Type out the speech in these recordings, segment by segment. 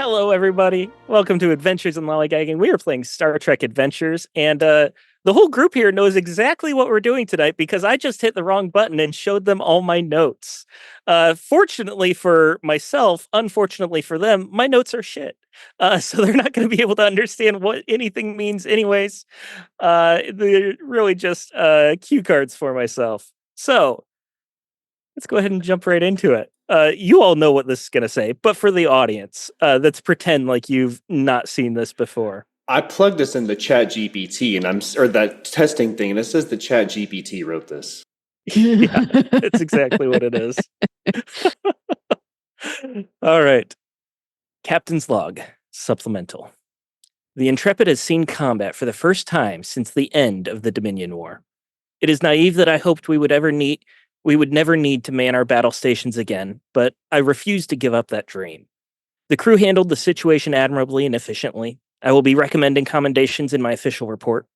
Hello, everybody. Welcome to Adventures in Lollygagging. We are playing Star Trek Adventures, and the whole group here knows exactly what we're doing tonight because I just hit the wrong button and showed them all my notes. Fortunately for myself, unfortunately for them, my notes are shit. So they're not going to be able to understand what anything means anyways. They're really just cue cards for myself. So let's go ahead and jump right into it. You all know what this is going to say, but for the audience, let's pretend like you've not seen this before. I plugged this into Chat GPT or that testing thing, and it says the Chat GPT wrote this. Yeah, that's exactly what it is. All right. Captain's log, supplemental. The Intrepid has seen combat for the first time since the end of the Dominion War. It is naive that I hoped we would never need to man our battle stations again, but I refuse to give up that dream. The crew handled the situation admirably and efficiently. I will be recommending commendations in my official report.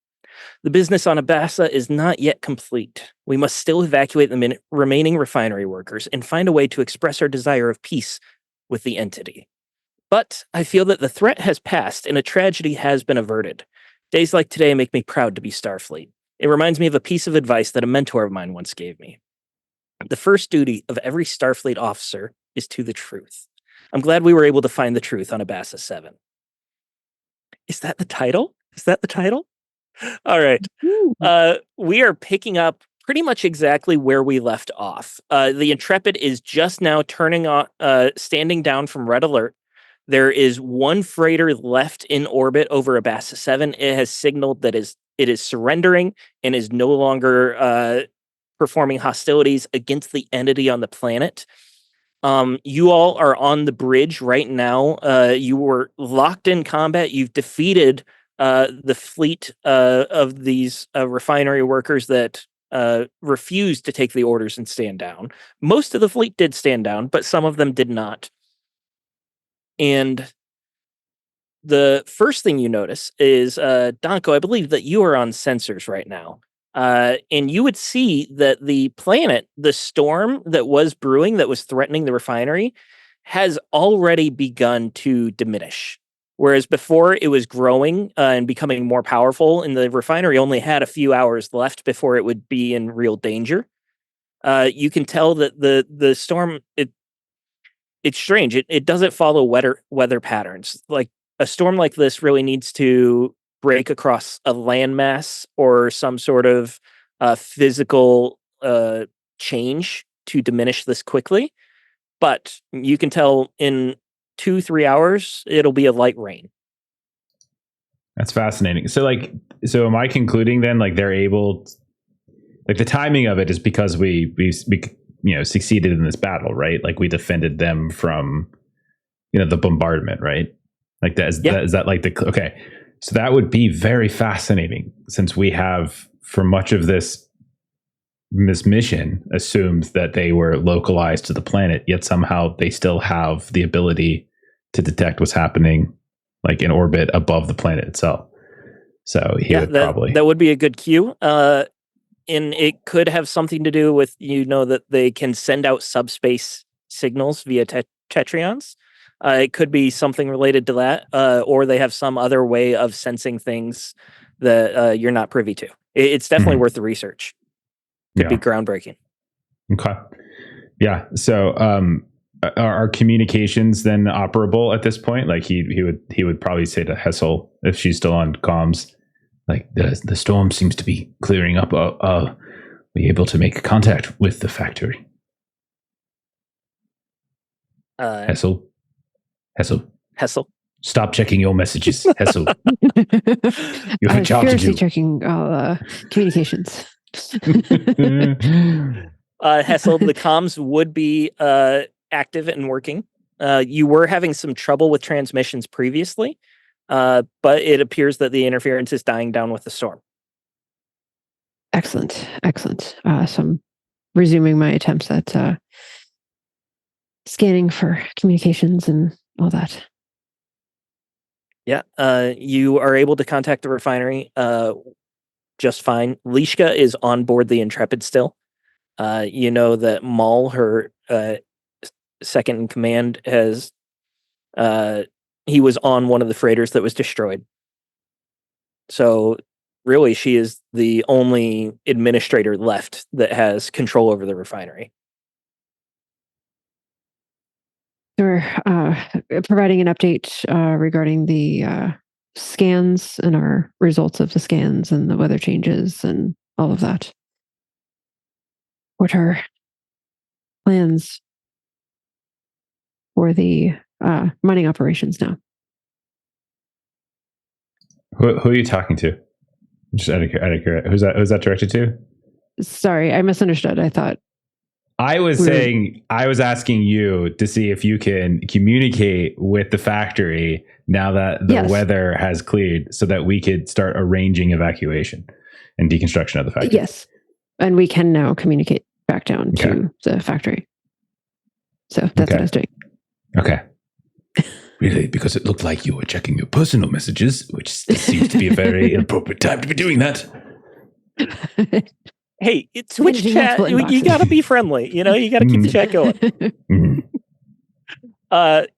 The business on Abassa is not yet complete. We must still evacuate the remaining refinery workers and find a way to express our desire of peace with the entity. But I feel that the threat has passed and a tragedy has been averted. Days like today make me proud to be Starfleet. It reminds me of a piece of advice that a mentor of mine once gave me. The first duty of every Starfleet officer is to the truth. I'm glad we were able to find the truth on Abassa 7. Is that the title? All right. We are picking up pretty much exactly where we left off. The Intrepid is just now standing down from red alert. There is one freighter left in orbit over Abassa 7. It has signaled that it is surrendering and is no longer performing hostilities against the entity on the planet. You all are on the bridge right now. You were locked in combat. You've defeated the fleet of these refinery workers that refused to take the orders and stand down. Most of the fleet did stand down, but some of them did not. And the first thing you notice is, Donko, I believe that you are on sensors right now. And you would see that the planet, the storm that was brewing, that was threatening the refinery, has already begun to diminish. Whereas before it was growing and becoming more powerful, and the refinery only had a few hours left before it would be in real danger. You can tell that the storm, it's strange. It doesn't follow weather patterns. Like a storm like this really needs to break across a landmass or some sort of physical change to diminish this quickly. But you can tell in 2-3 hours, it'll be a light rain. That's fascinating. So am I concluding then, like, they're able, like, the timing of it is because we succeeded in this battle, right? Like, we defended them from, the bombardment, right? Like that is, Yeah. is that like okay. So that would be very fascinating, since we have, for much of this mission, assumed that they were localized to the planet, yet somehow they still have the ability to detect what's happening, like, in orbit above the planet itself. So that would be a good cue. And it could have something to do with, that they can send out subspace signals via tetrions. It could be something related to that, or they have some other way of sensing things that you're not privy to. It's definitely worth the research. Could be groundbreaking. Okay. Yeah. So, are communications then operable at this point? Like he would probably say to Hessel, if she's still on comms, like, the storm seems to be clearing up. Are we able to make contact with the factory? Hessel. Stop checking your messages, Hessel. You have a job to do. Checking communications. Hessel, the comms would be active and working. You were having some trouble with transmissions previously, but it appears that the interference is dying down with the storm. Excellent. So I'm resuming my attempts at scanning for communications and all that. Yeah, you are able to contact the refinery just fine. Lishka is on board the Intrepid still. You know that Maul, her second in command, has he was on one of the freighters that was destroyed. So really, she is the only administrator left that has control over the refinery. We're providing an update regarding the scans and our results of the scans and the weather changes and all of that. What are plans for the mining operations now? Who are you talking to? Just out of curiosity, who's that directed to? Sorry, I misunderstood. I thought I was asking you to see if you can communicate with the factory now that the weather has cleared so that we could start arranging evacuation and deconstruction of the factory. Yes. And we can now communicate back down to the factory. So that's what I was doing. Okay. Really? Because it looked like you were checking your personal messages, which seems to be a very inappropriate time to be doing that. Hey, it's Twitch chat. You gotta be friendly. You gotta keep the chat going.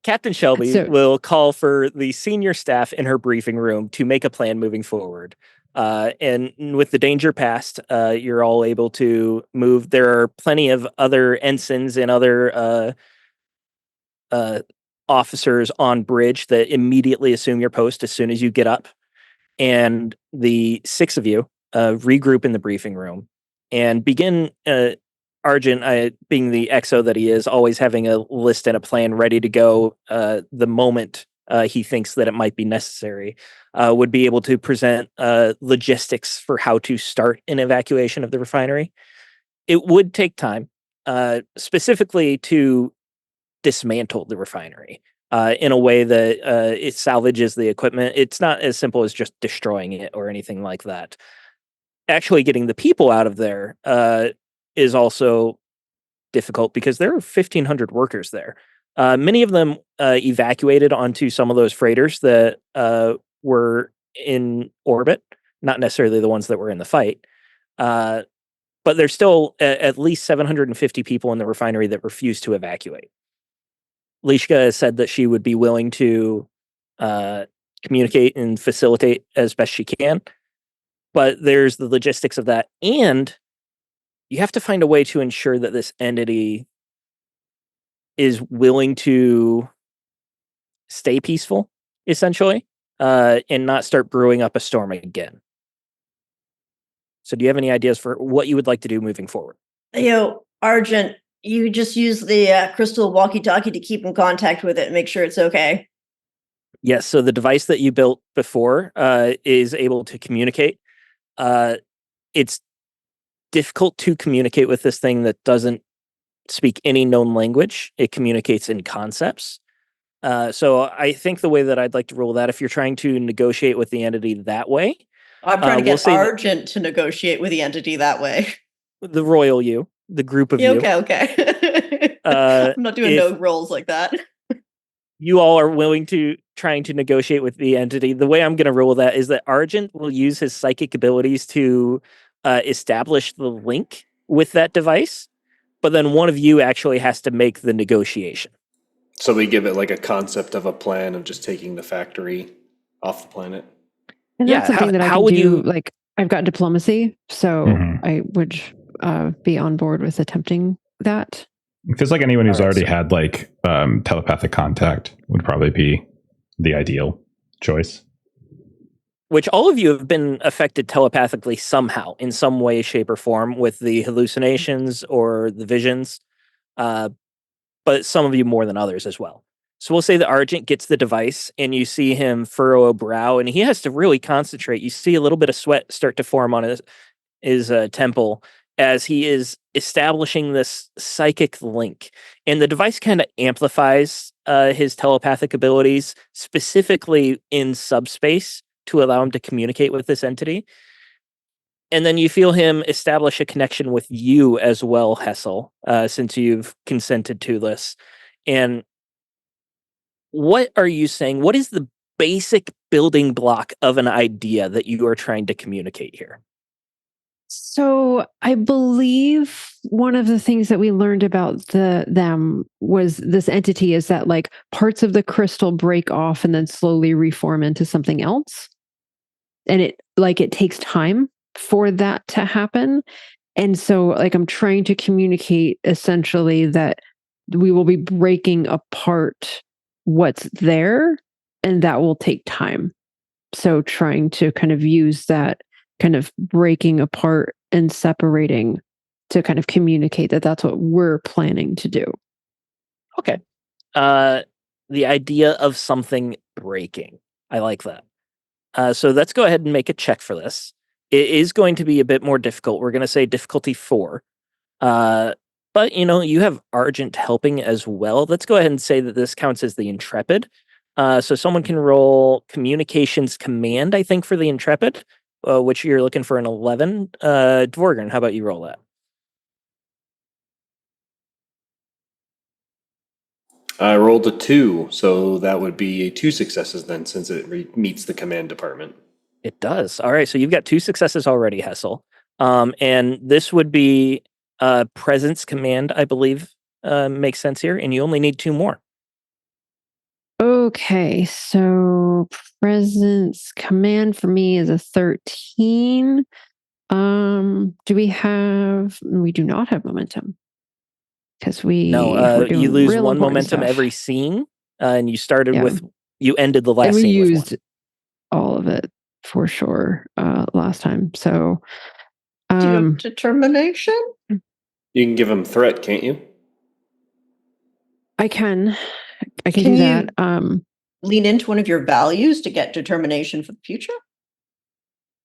Captain Shelby will call for the senior staff in her briefing room to make a plan moving forward. And with the danger past, you're all able to move. There are plenty of other ensigns and other officers on bridge that immediately assume your post as soon as you get up. And the 6 of you regroup in the briefing room and begin. Argent, being the exo that he is, always having a list and a plan ready to go the moment he thinks that it might be necessary, would be able to present logistics for how to start an evacuation of the refinery. It would take time, specifically to dismantle the refinery in a way that it salvages the equipment. It's not as simple as just destroying it or anything like that. Actually getting the people out of there is also difficult because there are 1,500 workers there. Many of them evacuated onto some of those freighters that were in orbit, not necessarily the ones that were in the fight. But there's still at least 750 people in the refinery that refuse to evacuate. Lishka has said that she would be willing to communicate and facilitate as best she can. But there's the logistics of that. And you have to find a way to ensure that this entity is willing to stay peaceful, essentially, and not start brewing up a storm again. So do you have any ideas for what you would like to do moving forward? Argent, you just use the crystal walkie-talkie to keep in contact with it and make sure it's okay. Yes, so the device that you built before is able to communicate. It's difficult to communicate with this thing that doesn't speak any known language. It communicates in concepts. So I think the way that I'd like to rule that, if you're trying to negotiate with the entity that way, I'm trying to get Argent to negotiate with the entity that way. The royal you, the group of you. Okay. I'm not doing no rolls like that. You all are willing to trying to negotiate with the entity. The way I'm going to rule that is that Argent will use his psychic abilities to establish the link with that device, but then one of you actually has to make the negotiation. So we give it like a concept of a plan of just taking the factory off the planet. And that's something that I can do. Like, I've got diplomacy, so I would be on board with attempting that. It feels like anyone who's already had like telepathic contact would probably be the ideal choice. Which all of you have been affected telepathically somehow, in some way, shape, or form, with the hallucinations or the visions, but some of you more than others as well. So we'll say that Argent gets the device, and you see him furrow a brow, and he has to really concentrate. You see a little bit of sweat start to form on his temple as he is establishing this psychic link. And the device kind of amplifies his telepathic abilities, specifically in subspace, to allow him to communicate with this entity. And then you feel him establish a connection with you as well, Hessel, since you've consented to this. And what are you saying? What is the basic building block of an idea that you are trying to communicate here? So I believe one of the things that we learned about them was this entity is that like parts of the crystal break off and then slowly reform into something else. And it takes time for that to happen. And so like I'm trying to communicate essentially that we will be breaking apart what's there and that will take time. So trying to kind of use that kind of breaking apart and separating to kind of communicate that that's what we're planning to do. Okay. The idea of something breaking. I like that. So let's go ahead and make a check for this. It is going to be a bit more difficult. We're going to say difficulty 4. But you have Argent helping as well. Let's go ahead and say that this counts as the Intrepid. So someone can roll Communications Command, I think, for the Intrepid, which you're looking for an 11. Dvorggern, how about you roll that? I rolled a 2, so that would be 2 successes then, since it meets the command department. It does. All right, so you've got 2 successes already, Hessel. And this would be Presence Command, I believe, makes sense here, and you only need 2 more. Okay, so Presence Command for me is a 13. We do not have momentum. Because we're doing you lose real 1 important momentum stuff. every scene, and you started Yeah. you ended the last and we scene with used 1. all of it for sure last time. So Do you have determination? You can give him threat, can't you? I can Can do you- that. Lean into one of your values to get determination for the future?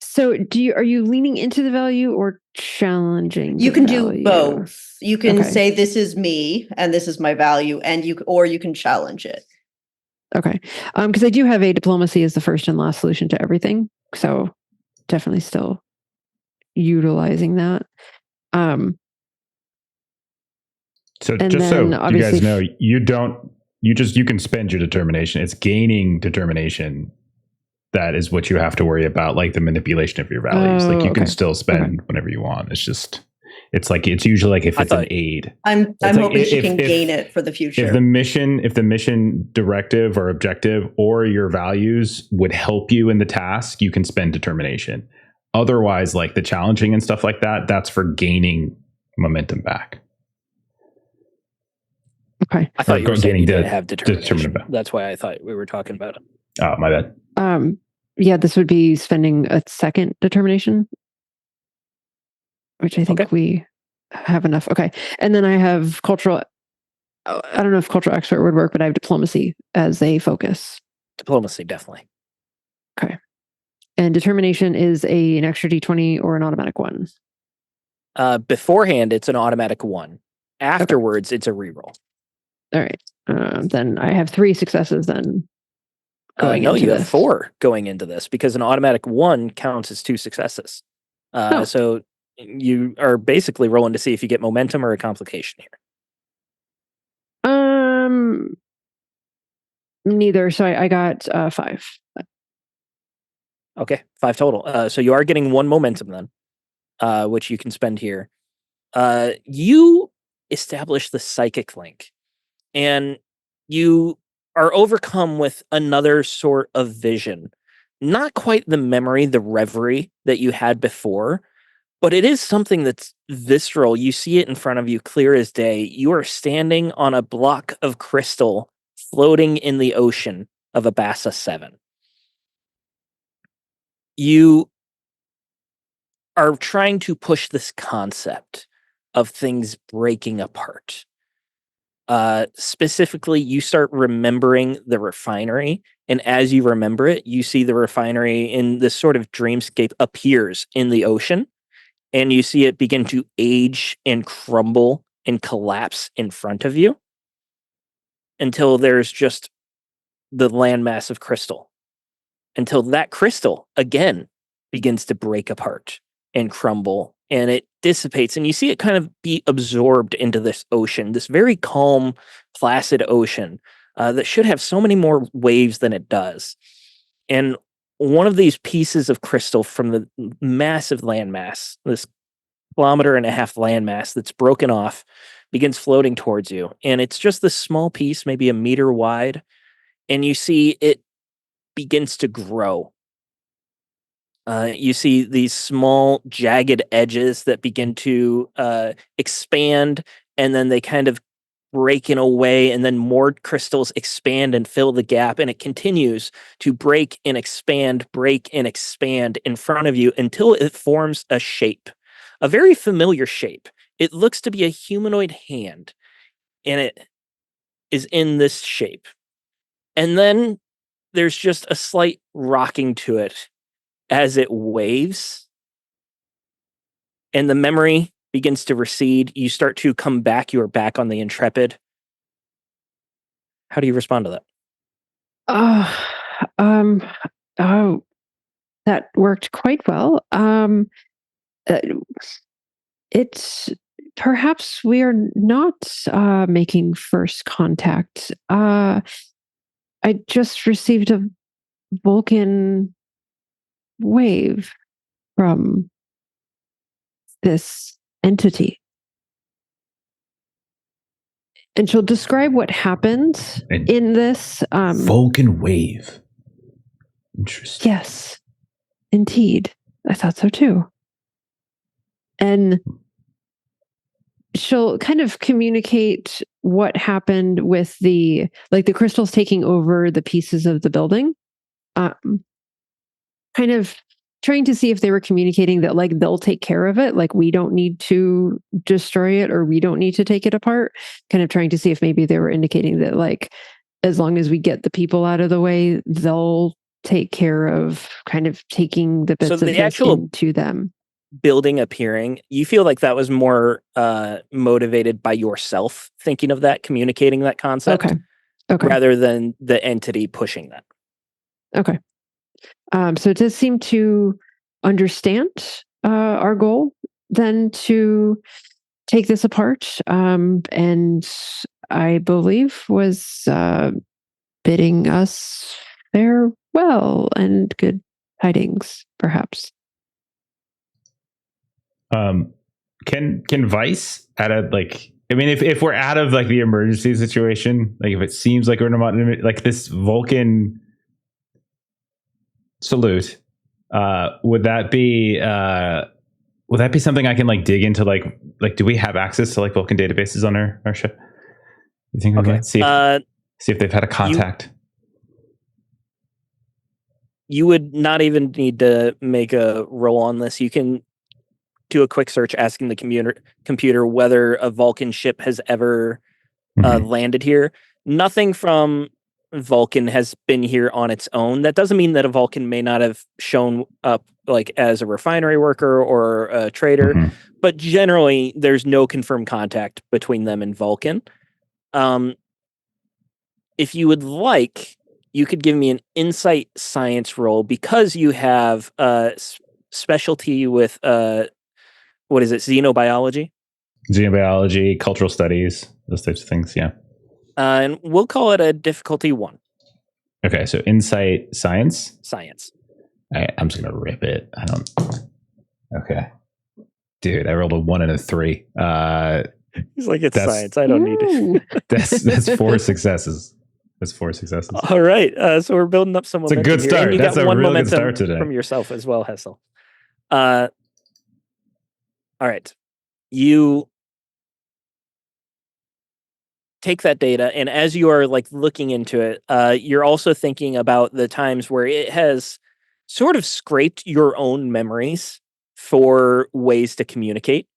So are you leaning into the value or challenging? You the can value? do both. You can Okay. say this is me and this is my value, and you can challenge it. Okay. Because I do have a diplomacy as the first and last solution to everything. So definitely still utilizing that. So And just so then you obviously guys know, you can spend your determination. It's gaining determination. That is what you have to worry about, like the manipulation of your values. Like you can okay. still spend whenever you want. It's usually like if it's an aid. I'm like hoping she can if- gain it for the future. If the mission directive or objective or your values would help you in the task, you can spend determination. Otherwise, like the challenging and stuff like that, that's for gaining momentum back. Okay. I thought you were saying you didn't have determination. determination. That's why I thought we were talking about it. Oh, my bad. Yeah, this would be spending a second determination, which I think we have enough. Okay. And then I have cultural. I don't know if cultural expert would work, but I have diplomacy as a focus. Diplomacy, definitely. Okay. And determination is an extra D20 or an automatic 1. Beforehand, it's an automatic 1. Afterwards, it's a reroll. All right. Then I have 3 successes then. No, you have 4 going into this because an automatic 1 counts as 2 successes. So you are basically rolling to see if you get momentum or a complication here. Neither. So I got 5. Okay, 5 total. So you are getting 1 momentum then, which you can spend here. You establish the psychic link, and you are overcome with another sort of vision. Not quite the memory, the reverie that you had before, but it is something that's visceral. You see it in front of you clear as day. You are standing on a block of crystal floating in the ocean of Abassa 7. You are trying to push this concept of things breaking apart. Specifically, you start remembering the refinery, and as you remember it, you see the refinery in this sort of dreamscape appears in the ocean, and you see it begin to age and crumble and collapse in front of you until there's just the landmass of crystal. Until that crystal, again, begins to break apart and crumble, and it dissipates, and you see it kind of be absorbed into this ocean, this very calm, placid ocean that should have so many more waves than it does. And one of these pieces of crystal from the massive landmass, this 1.5 kilometer landmass that's broken off, begins floating towards you. And it's just this small piece, maybe a meter wide. And you see it begins to grow. You see these small jagged edges that begin to expand, and then they kind of break in a way, and then more crystals expand and fill the gap, and it continues to break and expand in front of you until it forms a shape, a very familiar shape. It looks to be a humanoid hand, and it is in this shape. And then there's just a slight rocking to it as it waves, and the memory begins to recede. You start to come back. You are back on the Intrepid. How do you respond to that? Oh, that worked quite well. It's perhaps we are not making first contact. I just received a Vulcan wave from this entity. And she'll describe what happened in this. Vulcan wave. Interesting. Yes, indeed. I thought so too. And she'll kind of communicate what happened with the crystals taking over the pieces of the building. Kind of trying to see if they were communicating that they'll take care of it, we don't need to destroy it or we don't need to take it apart. Kind of trying to see if maybe they were indicating that as long as we get the people out of the way, they'll take care of kind of taking the bits of this into them. Building appearing, you feel like that was more motivated by yourself thinking of that, communicating that concept, okay, rather than the entity pushing that. Okay. So it does seem to understand our goal then to take this apart, and I believe was bidding us farewell and good tidings, perhaps. Can Vice if we're out of the emergency situation, if it seems like we're not this Vulcan salute, would that be something I can dig into? Do we have access to Vulcan databases on our ship? You think we might see if they've had a contact? You would not even need to make a roll on this. You can do a quick search asking the computer whether a Vulcan ship has ever landed here. Nothing from Vulcan has been here on its own. That doesn't mean that a Vulcan may not have shown up as a refinery worker or a trader, but generally there's no confirmed contact between them and Vulcan. If you would like, you could give me an insight science roll because you have a specialty with what is it? Xenobiology, cultural studies, those types of things. Yeah. And we'll call it a difficulty 1. Okay, so insight science. I'm just gonna rip it. I don't. Okay, dude, I rolled a 1 and a 3. He's like, it's science. I don't need it. That's 4 successes. All right, so we're building up some momentum. It's a good start. And you That's got a one really momentum good start today from yourself as well, Hessel. All right, you take that data, and as you are looking into it, you're also thinking about the times where it has sort of scraped your own memories for ways to communicate.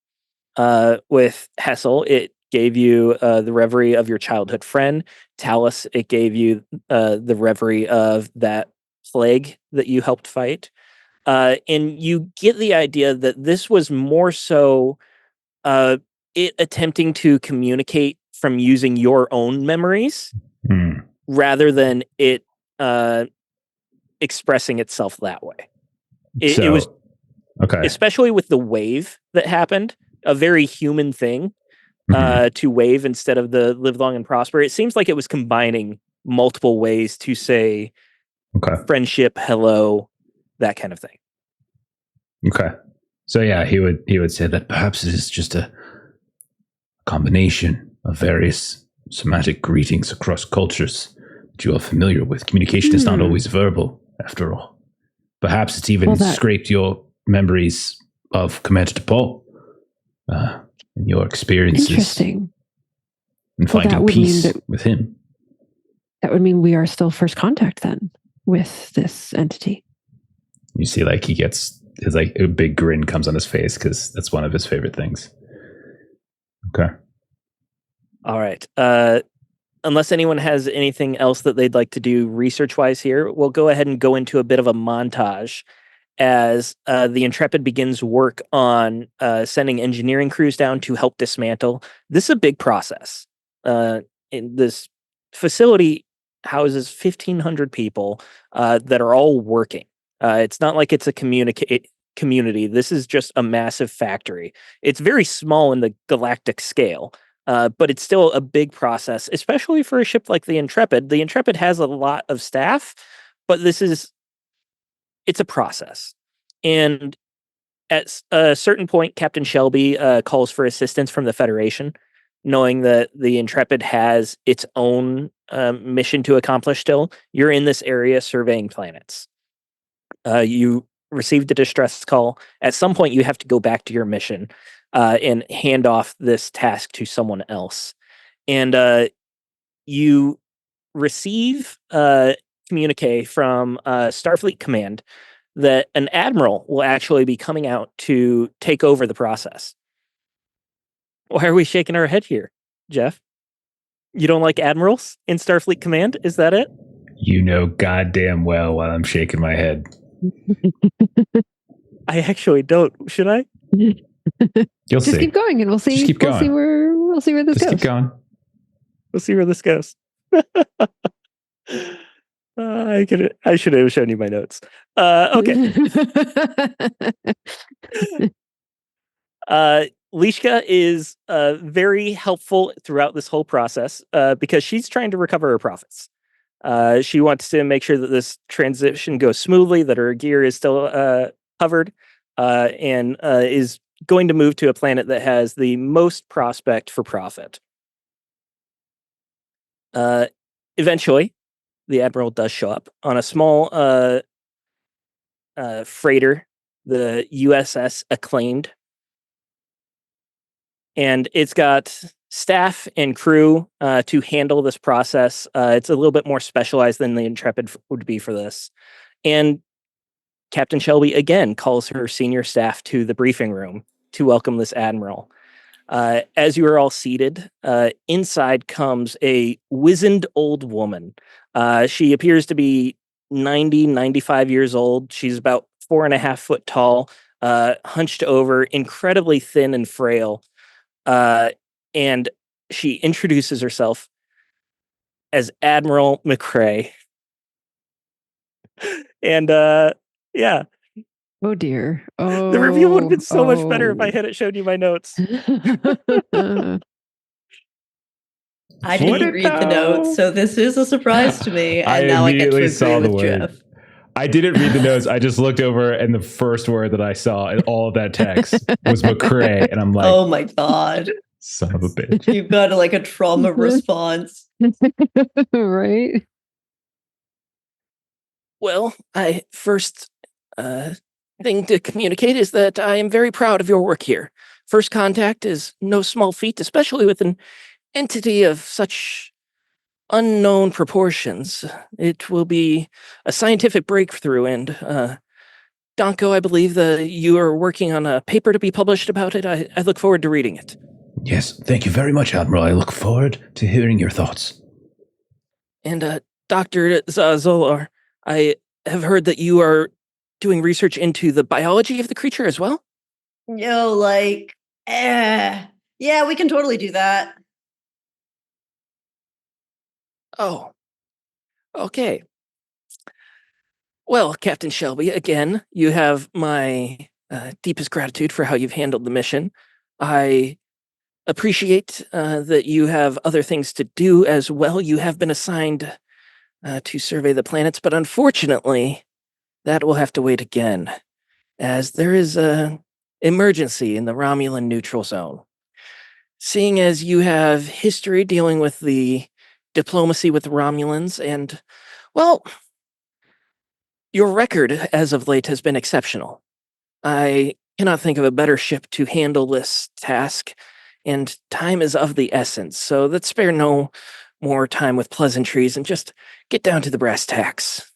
With Hessel, it gave you the reverie of your childhood friend. Talus, it gave you the reverie of that plague that you helped fight. And you get the idea that this was more so it attempting to communicate from using your own memories rather than it expressing itself that way. It was okay, especially with the wave that happened, a very human thing to wave instead of the live long and prosper. It seems like it was combining multiple ways to say friendship, hello, that kind of thing. Okay. So yeah, he would say that perhaps it is just a combination of various somatic greetings across cultures that you are familiar with. Communication is not always verbal, after all. Perhaps it's even scraped your memories of Commander DePaul and your experiences. Interesting. And finding peace with him. That would mean we are still first contact then with this entity. You see, like, he gets his, like, a big grin comes on his face because that's one of his favorite things. Okay. All right. Unless anyone has anything else that they'd like to do research-wise here, we'll go ahead and go into a bit of a montage as the Intrepid begins work on sending engineering crews down to help dismantle. This is a big process. This facility houses 1,500 people that are all working. It's not like it's a community. This is just a massive factory. It's very small in the galactic scale. But it's still a big process, especially for a ship like the Intrepid. The Intrepid has a lot of staff, but it's a process. And at a certain point, Captain Shelby calls for assistance from the Federation, knowing that the Intrepid has its own mission to accomplish still. You're in this area surveying planets. You received a distress call. At some point, you have to go back to your mission and hand off this task to someone else. And you receive a communique from Starfleet Command that an admiral will actually be coming out to take over the process. Why are we shaking our head here, Jeff? You don't like admirals in Starfleet Command? Is that it? You know goddamn well why I'm shaking my head. I actually don't. Should I? You'll Just see. keep going, and we'll see. Just keep going. We'll see where this Just goes. keep going. We'll see where this goes. I should have shown you my notes. Okay. Lishka is very helpful throughout this whole process because she's trying to recover her profits. She wants to make sure that this transition goes smoothly, that her gear is still covered, and is going to move to a planet that has the most prospect for profit. Eventually, the Admiral does show up on a small freighter, the USS Acclaimed. And it's got staff and crew to handle this process. It's a little bit more specialized than the Intrepid would be for this. And Captain Shelby again calls her senior staff to the briefing room to welcome this admiral. As you are all seated, inside comes a wizened old woman. She appears to be 90, 95 years old. She's about 4.5 foot tall, hunched over, incredibly thin and frail. And she introduces herself as Admiral McCrae. And yeah. Oh dear. Oh, the review would have been so much better if I hadn't showed you my notes. I didn't read the notes, so this is a surprise to me. And now I get to agree with Jeff. I didn't read the notes. I just looked over, and the first word that I saw in all of that text was McCrae, and I'm like, "Oh my god, son of a bitch!" You've got like a trauma response, right? Well, I first thing to communicate is that I am very proud of your work here. First contact is no small feat, especially with an entity of such unknown proportions. It will be a scientific breakthrough, and Donko, I believe that you are working on a paper to be published about it. I look forward to reading it. Yes, thank you very much, Admiral. I look forward to hearing your thoughts. And Dr. Zolar, I have heard that you are doing research into the biology of the creature as well? Yeah, we can totally do that. Oh, okay. Well, Captain Shelby, again, you have my deepest gratitude for how you've handled the mission. I appreciate that you have other things to do as well. You have been assigned to survey the planets, but unfortunately, That will have to wait again, as there is a emergency in the Romulan neutral zone. Seeing as you have history dealing with the diplomacy with the Romulans, and, well, your record as of late has been exceptional. I cannot think of a better ship to handle this task, and time is of the essence, so let's spare no more time with pleasantries and just get down to the brass tacks.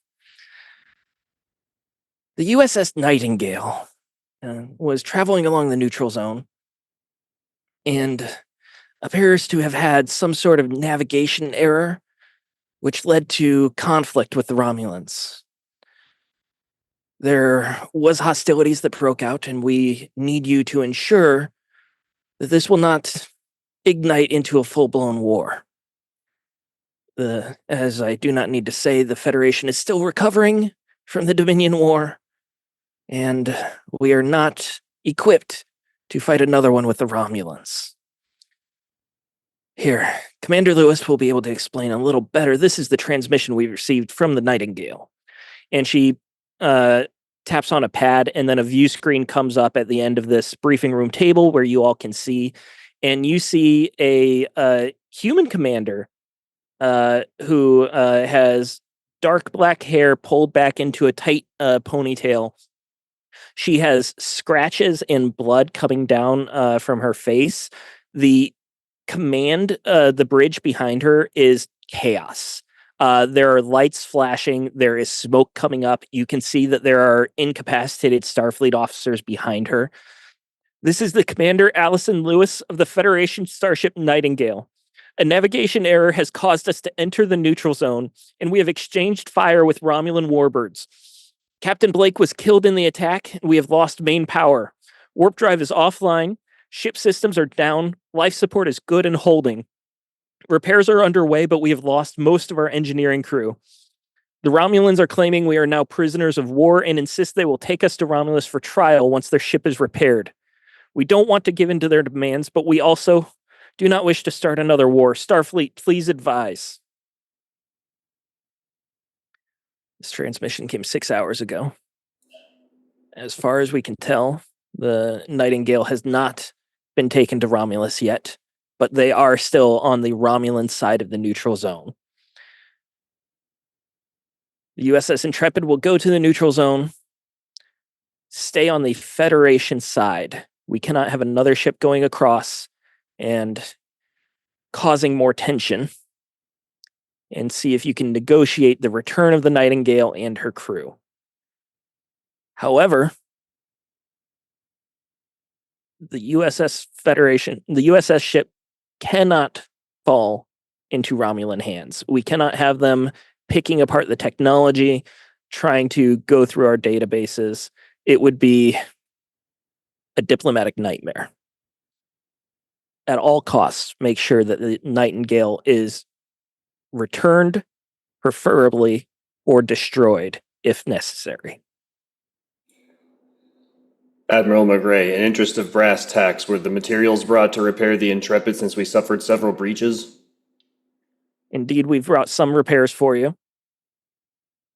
The USS Nightingale was traveling along the neutral zone and appears to have had some sort of navigation error, which led to conflict with the Romulans. There was hostilities that broke out, and we need you to ensure that this will not ignite into a full-blown war. As I do not need to say, the Federation is still recovering from the Dominion War, and we are not equipped to fight another one with the Romulans. Here, Commander Lewis will be able to explain a little better. This is the transmission we received from the Nightingale. And she taps on a pad, and then a view screen comes up at the end of this briefing room table where you all can see. And you see a human commander who has dark black hair pulled back into a tight ponytail. She has scratches and blood coming down from her face. The the bridge behind her is chaos. There are lights flashing. There is smoke coming up. You can see that there are incapacitated Starfleet officers behind her. This is the Commander Allison Lewis of the Federation Starship Nightingale. A navigation error has caused us to enter the neutral zone, and we have exchanged fire with Romulan warbirds. Captain Blake was killed in the attack, and we have lost main power. Warp drive is offline. Ship systems are down. Life support is good and holding. Repairs are underway, but we have lost most of our engineering crew. The Romulans are claiming we are now prisoners of war and insist they will take us to Romulus for trial once their ship is repaired. We don't want to give in to their demands, but we also do not wish to start another war. Starfleet, please advise. This transmission came 6 hours ago. As far as we can tell, the Nightingale has not been taken to Romulus yet, but they are still on the Romulan side of the neutral zone. The USS Intrepid will go to the neutral zone, stay on the Federation side. We cannot have another ship going across and causing more tension, and see if you can negotiate the return of the Nightingale and her crew. However, the USS ship cannot fall into Romulan hands. We cannot have them picking apart the technology, trying to go through our databases. It would be a diplomatic nightmare. At all costs, make sure that the Nightingale is returned, preferably, or destroyed if necessary. Admiral McGray, in interest of brass tacks, were the materials brought to repair the Intrepid since we suffered several breaches? Indeed, we've brought some repairs for you.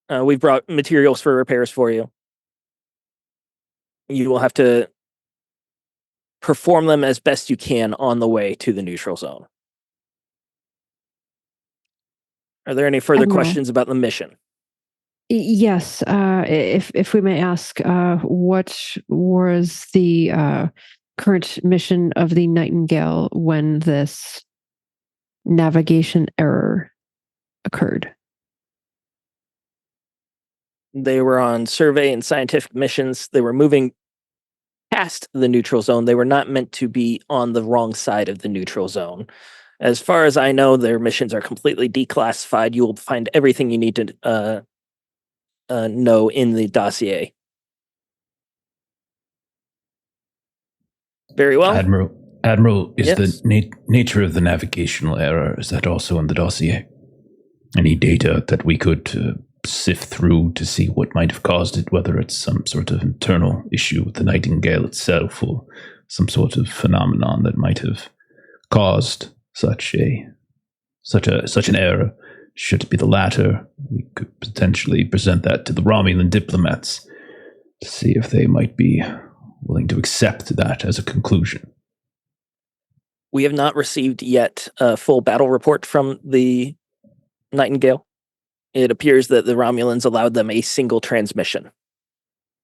We've brought materials for repairs for you. You will have to perform them as best you can on the way to the neutral zone. Are there any further Admiral. questions about the mission? Yes, if we may ask, what was the current mission of the Nightingale when this navigation error occurred? They were on survey and scientific missions. They were moving past the neutral zone. They were not meant to be on the wrong side of the neutral zone. As far as I know, their missions are completely declassified. You will find everything you need to know in the dossier. Very well. Admiral, is Yes. the nature of the navigational error, is that also in the dossier? Any data that we could sift through to see what might have caused it, whether it's some sort of internal issue with the Nightingale itself or some sort of phenomenon that might have caused such an error should it be the latter, we could potentially present that to the Romulan diplomats to see if they might be willing to accept that as a conclusion. We have not received yet a full battle report from the Nightingale. It appears that the Romulans allowed them a single transmission.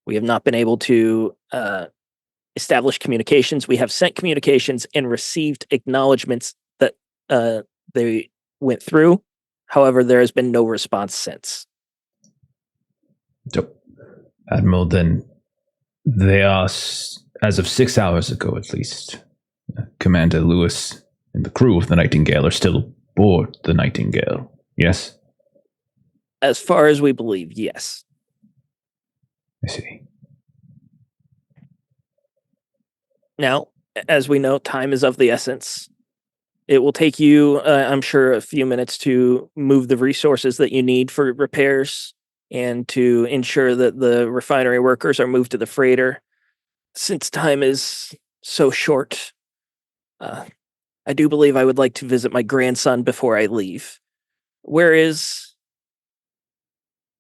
We have not been able to establish communications. We have sent communications and received acknowledgments that they went through. However, there has been no response since. So, Admiral, then they are, as of 6 hours ago at least, Commander Lewis and the crew of the Nightingale are still aboard the Nightingale, yes? As far as we believe, yes. I see. Now, as we know, time is of the essence. It will take you, I'm sure, a few minutes to move the resources that you need for repairs and to ensure that the refinery workers are moved to the freighter. Since time is so short, I do believe I would like to visit my grandson before I leave. Where is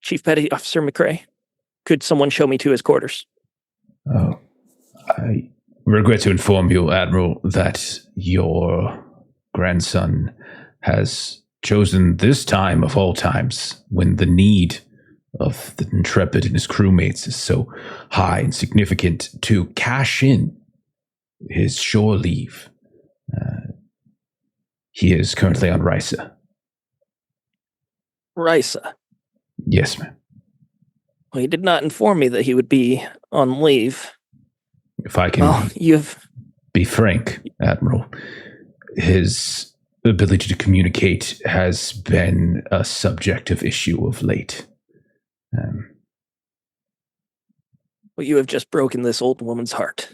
Chief Petty Officer McCrae? Could someone show me to his quarters? Oh, I regret to inform you, Admiral, that your grandson has chosen this time of all times, when the need of the Intrepid and his crewmates is so high and significant, to cash in his shore leave. He is currently on Risa. Risa. Yes, ma'am. Well, he did not inform me that he would be on leave. If I can be frank, Admiral, his ability to communicate has been a subjective issue of late. Well, you have just broken this old woman's heart.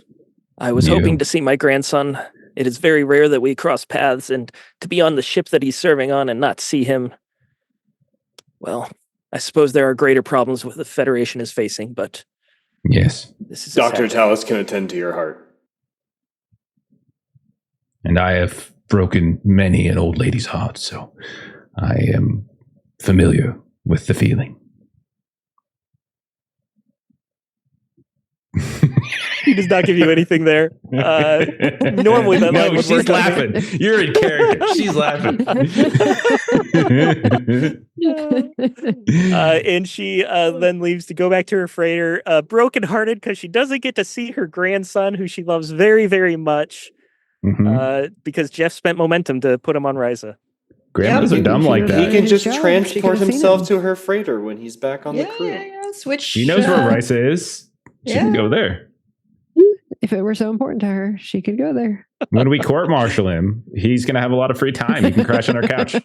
I was hoping to see my grandson. It is very rare that we cross paths, and to be on the ship that he's serving on and not see him, well, I suppose there are greater problems with the Federation is facing, but yes, this is Dr. Tallis can attend to your heart. And I have broken many an old lady's heart, so I am familiar with the feeling. He does not give you anything there. Normally that line would she's work on laughing. You're in character. She's laughing. And she then leaves to go back to her freighter, brokenhearted because she doesn't get to see her grandson, who she loves very, very much, because Jeff spent momentum to put him on Risa. Grandmas are dumb like that. He can just transport himself to her freighter when he's back on the crew. Yeah. Switch. She knows where Risa is. She can go there. If it were so important to her, she could go there. When we court-martial him, he's going to have a lot of free time. He can crash on our couch.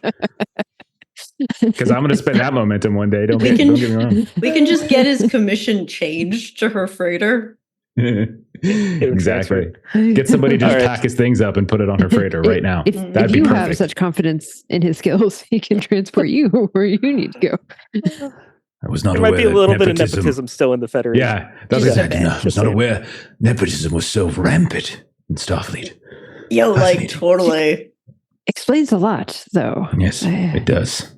Because I'm going to spend that momentum one day. Don't get me wrong. We can just get his commission changed to her freighter. Exactly. Get somebody to just pack his things up and put it on her freighter right now. If That'd be you perfect. have such confidence in his skills, he can transport you where you need to go. I was not There aware. might be a little bit of nepotism still in the Federation. Yeah, that's exactly. I was not aware nepotism was so rampant in Starfleet. Yo, like totally. Explains a lot, though. Yes, it does.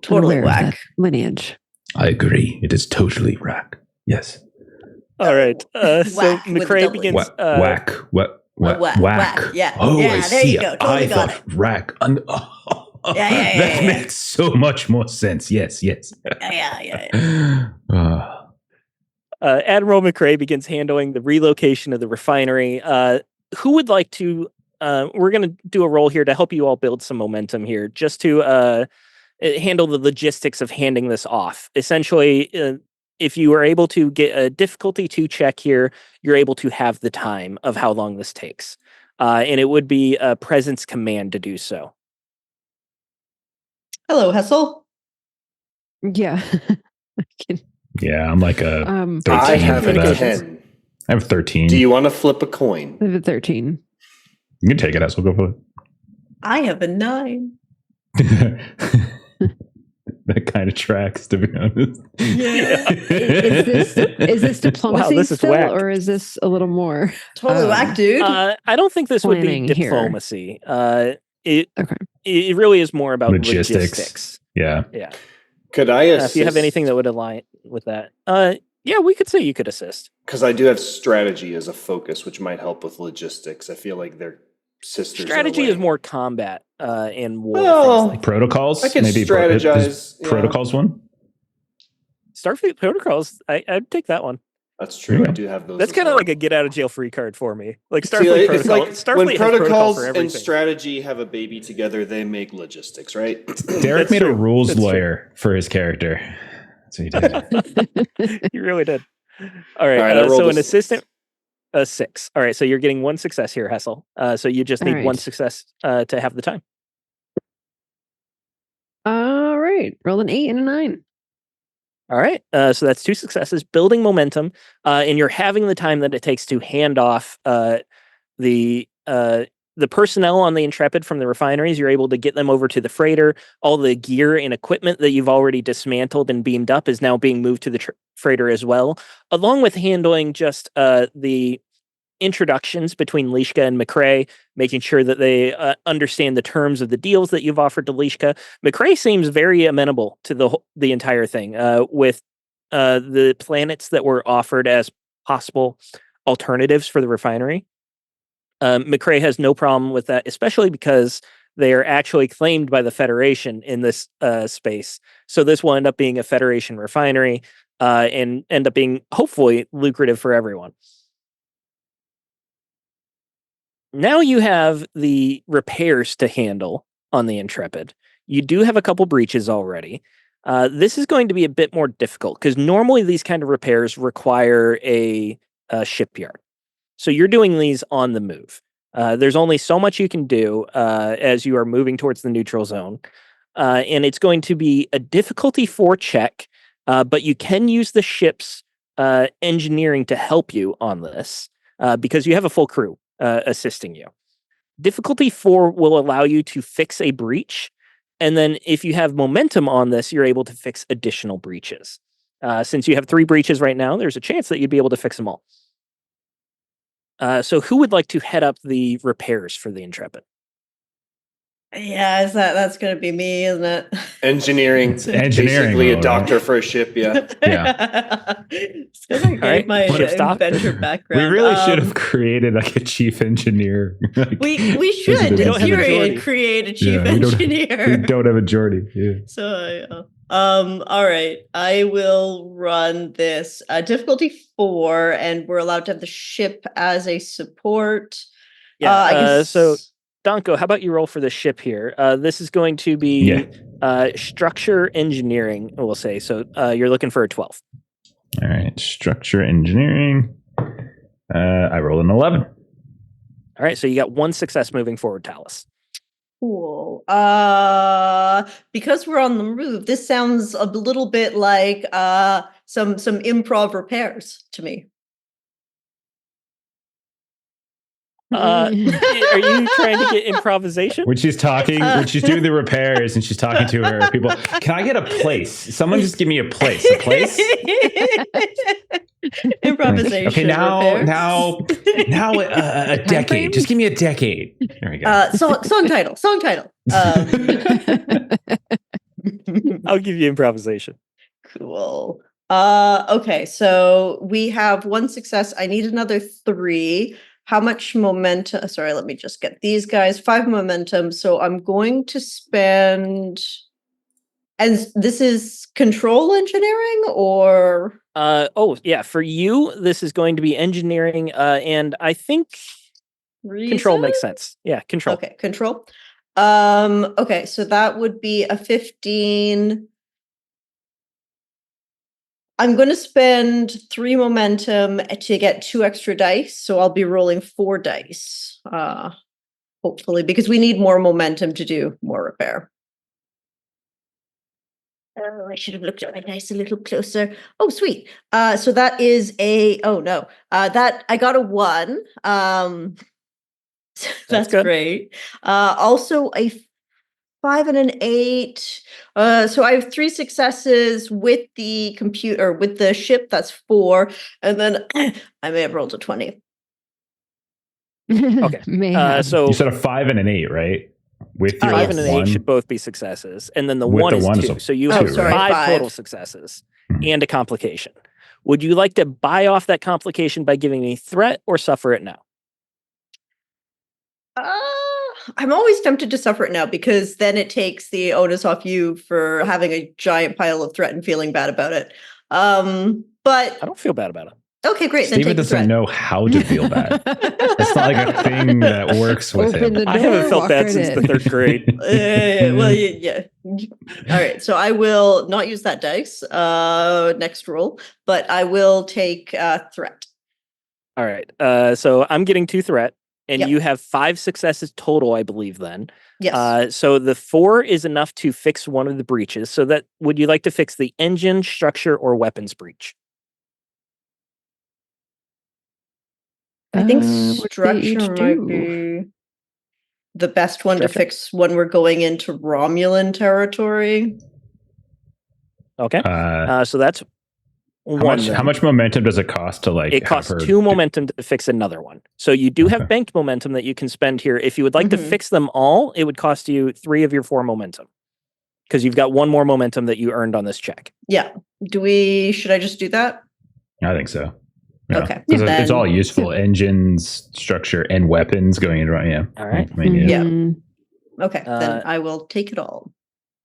Totally whack. Lineage. I agree. It is totally whack. Yes. All right. So McCrae begins. Whack. Whack. Yeah. Oh, yeah, I there see. you go. Totally I got thought it. rack. Yeah. That makes so much more sense. Yes. Yeah. Admiral McCrae begins handling the relocation of the refinery. Who would like to? We're going to do a roll here to help you all build some momentum here, just to handle the logistics of handing this off. Essentially, if you are able to get a difficulty 2 check here, you're able to have the time of how long this takes, and it would be a presence command to do so. Hello, Hessel. Yeah. Yeah, I'm like a 13 I have for a that. 10. I have 13. Do you want to flip a coin? I have a 13. You can take it as we'll go for I have a 9. it. That kind of tracks, to be honest. Yeah. Is this diplomacy this is still, whack. or is this a little more? Totally whack, dude. I don't think this would be Planning here. diplomacy. it Okay. it really is more about Logistics. logistics. Yeah. Yeah. Could I assist? If you have anything that would align with that, yeah, we could say you could assist. Because I do have strategy as a focus, which might help with logistics. I feel like they're sisters. in a Strategy is way. more combat and war Well, things like that. Protocols. I can maybe strategize, is yeah. protocols one. Starfleet protocols. I'd take that one. That's true. Yeah. I do have those. That's as kind of well. like a get out of jail free card for me. Like See, Starfleet it's protocol. like Starfleet when has protocol protocols for and everything. strategy have a baby together, they make logistics, right? Derek That's made a true. rules That's true. lawyer for his character. That's what he did. You really did. All right. All right, I rolled So a an 6. assistant, a 6. All right. So you're getting 1 success here, Hessel. So you just All need 1 right. success to have the time. All right. Roll an 8 and a 9. All right. So that's 2 successes, building momentum, and you're having the time that it takes to hand off the personnel on the Intrepid from the refineries. You're able to get them over to the freighter. All the gear and equipment that you've already dismantled and beamed up is now being moved to the freighter as well, along with handling just the introductions between Lishka and McCrae, making sure that they understand the terms of the deals that you've offered to Lishka. McCrae seems very amenable to the entire thing, with the planets that were offered as possible alternatives for the refinery. McCrae has no problem with that, especially because they are actually claimed by the Federation in this space. So this will end up being a Federation refinery and end up being hopefully lucrative for everyone. Now you have the repairs to handle on the Intrepid. You do have a couple breaches already. This is going to be a bit more difficult because normally these kind of repairs require a shipyard. So you're doing these on the move. There's only so much you can do as you are moving towards the neutral zone. And it's going to be a difficulty 4 check, but you can use the ship's engineering to help you on this because you have a full crew assisting you. Difficulty 4 will allow you to fix a breach. And then if you have momentum on this, you're able to fix additional breaches. Since you have 3 breaches right now, there's a chance that you'd be able to fix them all. So who would like to head up the repairs for the Intrepid? Yeah, that's gonna be me, isn't it? Engineering. It's engineering, Basically a all right. doctor for a ship, yeah. It's 'cause I gave right, my ship's doctor. inventor We background. really should have created like a chief engineer. Like, We should, President. in don't have a theory, majority. create a chief Yeah, we don't- engineer. we don't have a majority. Yeah. So, all right. I will run this difficulty 4, and we're allowed to have the ship as a support. Yeah. I guess, So Donko, how about you roll for the ship here? This is going to be structure engineering, we'll say. So you're looking for a 12. All right. Structure engineering. I rolled an 11. All right. So you got 1 success moving forward, Talus. cool. Because we're on the move, this sounds a little bit like some improv repairs to me. Are you trying to get improvisation? When she's talking, when she's doing the repairs and she's talking to her people, can I get a place? Someone just give me a place. A place? Improvisation. Okay, now repairs. a decade. Just give me a decade. There we go. Song title. I'll give you improvisation. Cool. Okay, so we have 1 success. I need another 3. How much momentum? Sorry, let me just get these guys. 5 momentum. So I'm going to spend. And this is control engineering, or Oh yeah, for you this is going to be engineering, and I think control makes reason? sense. Yeah, control. Okay, control. Okay, so that would be a 15. I'm going to spend 3 momentum to get 2 extra dice, so I'll be rolling 4 dice, hopefully, because we need more momentum to do more repair. Oh, I should have looked at my dice a little closer. Oh, sweet. So that is that I got a 1. That's good. great. Also a 5 and an 8. So I have 3 successes with the computer, with the ship. That's 4, and then I may have rolled a 20. Okay. May have. So You said a 5 and an 8, right? with your 5 and an 8 one, should both be successes, and then the With 1 the is one is 2. a So you two, have right? Sorry, 5 total 5. successes Mhm. and a complication. Would you like to buy off that complication by giving me threat or suffer it now? I'm always tempted to suffer it now because then it takes the onus off you for having a giant pile of threat and feeling bad about it. But I don't feel bad about it. okay, great. Then Steven take the doesn't threat. know how to feel bad. That's not like a thing that works with Open him. the I haven't door, felt walk bad right since the in. 3rd grade. Well, yeah. All right. So I will not use that dice next roll, but I will take threat. All right. So I'm getting 2 threat, and Yep. you have 5 successes total, I believe. Then, Yes. so the 4 is enough to fix one of the breaches. So that would you like to fix the engine, structure, or weapons breach? I think What they each structure might do. be the best one to Structure? fix when we're going into Romulan territory. Okay. Uh, So that's how one. much? then. How much momentum does it cost to like? It have costs her 2 do- momentum to fix another one. So you do have Okay. banked momentum that you can spend here. If you would like to Mhm. fix them all, it would cost you 3 of your 4 momentum because you've got 1 more momentum that you earned on this check. Yeah. Should I just do that? I think so. Yeah. Okay. 'Cause it's Then- all useful engines, structure, and weapons going into it. Yeah. All right. I mean, yeah. Yeah. Mhm. Okay. Then Uh, I will take it all.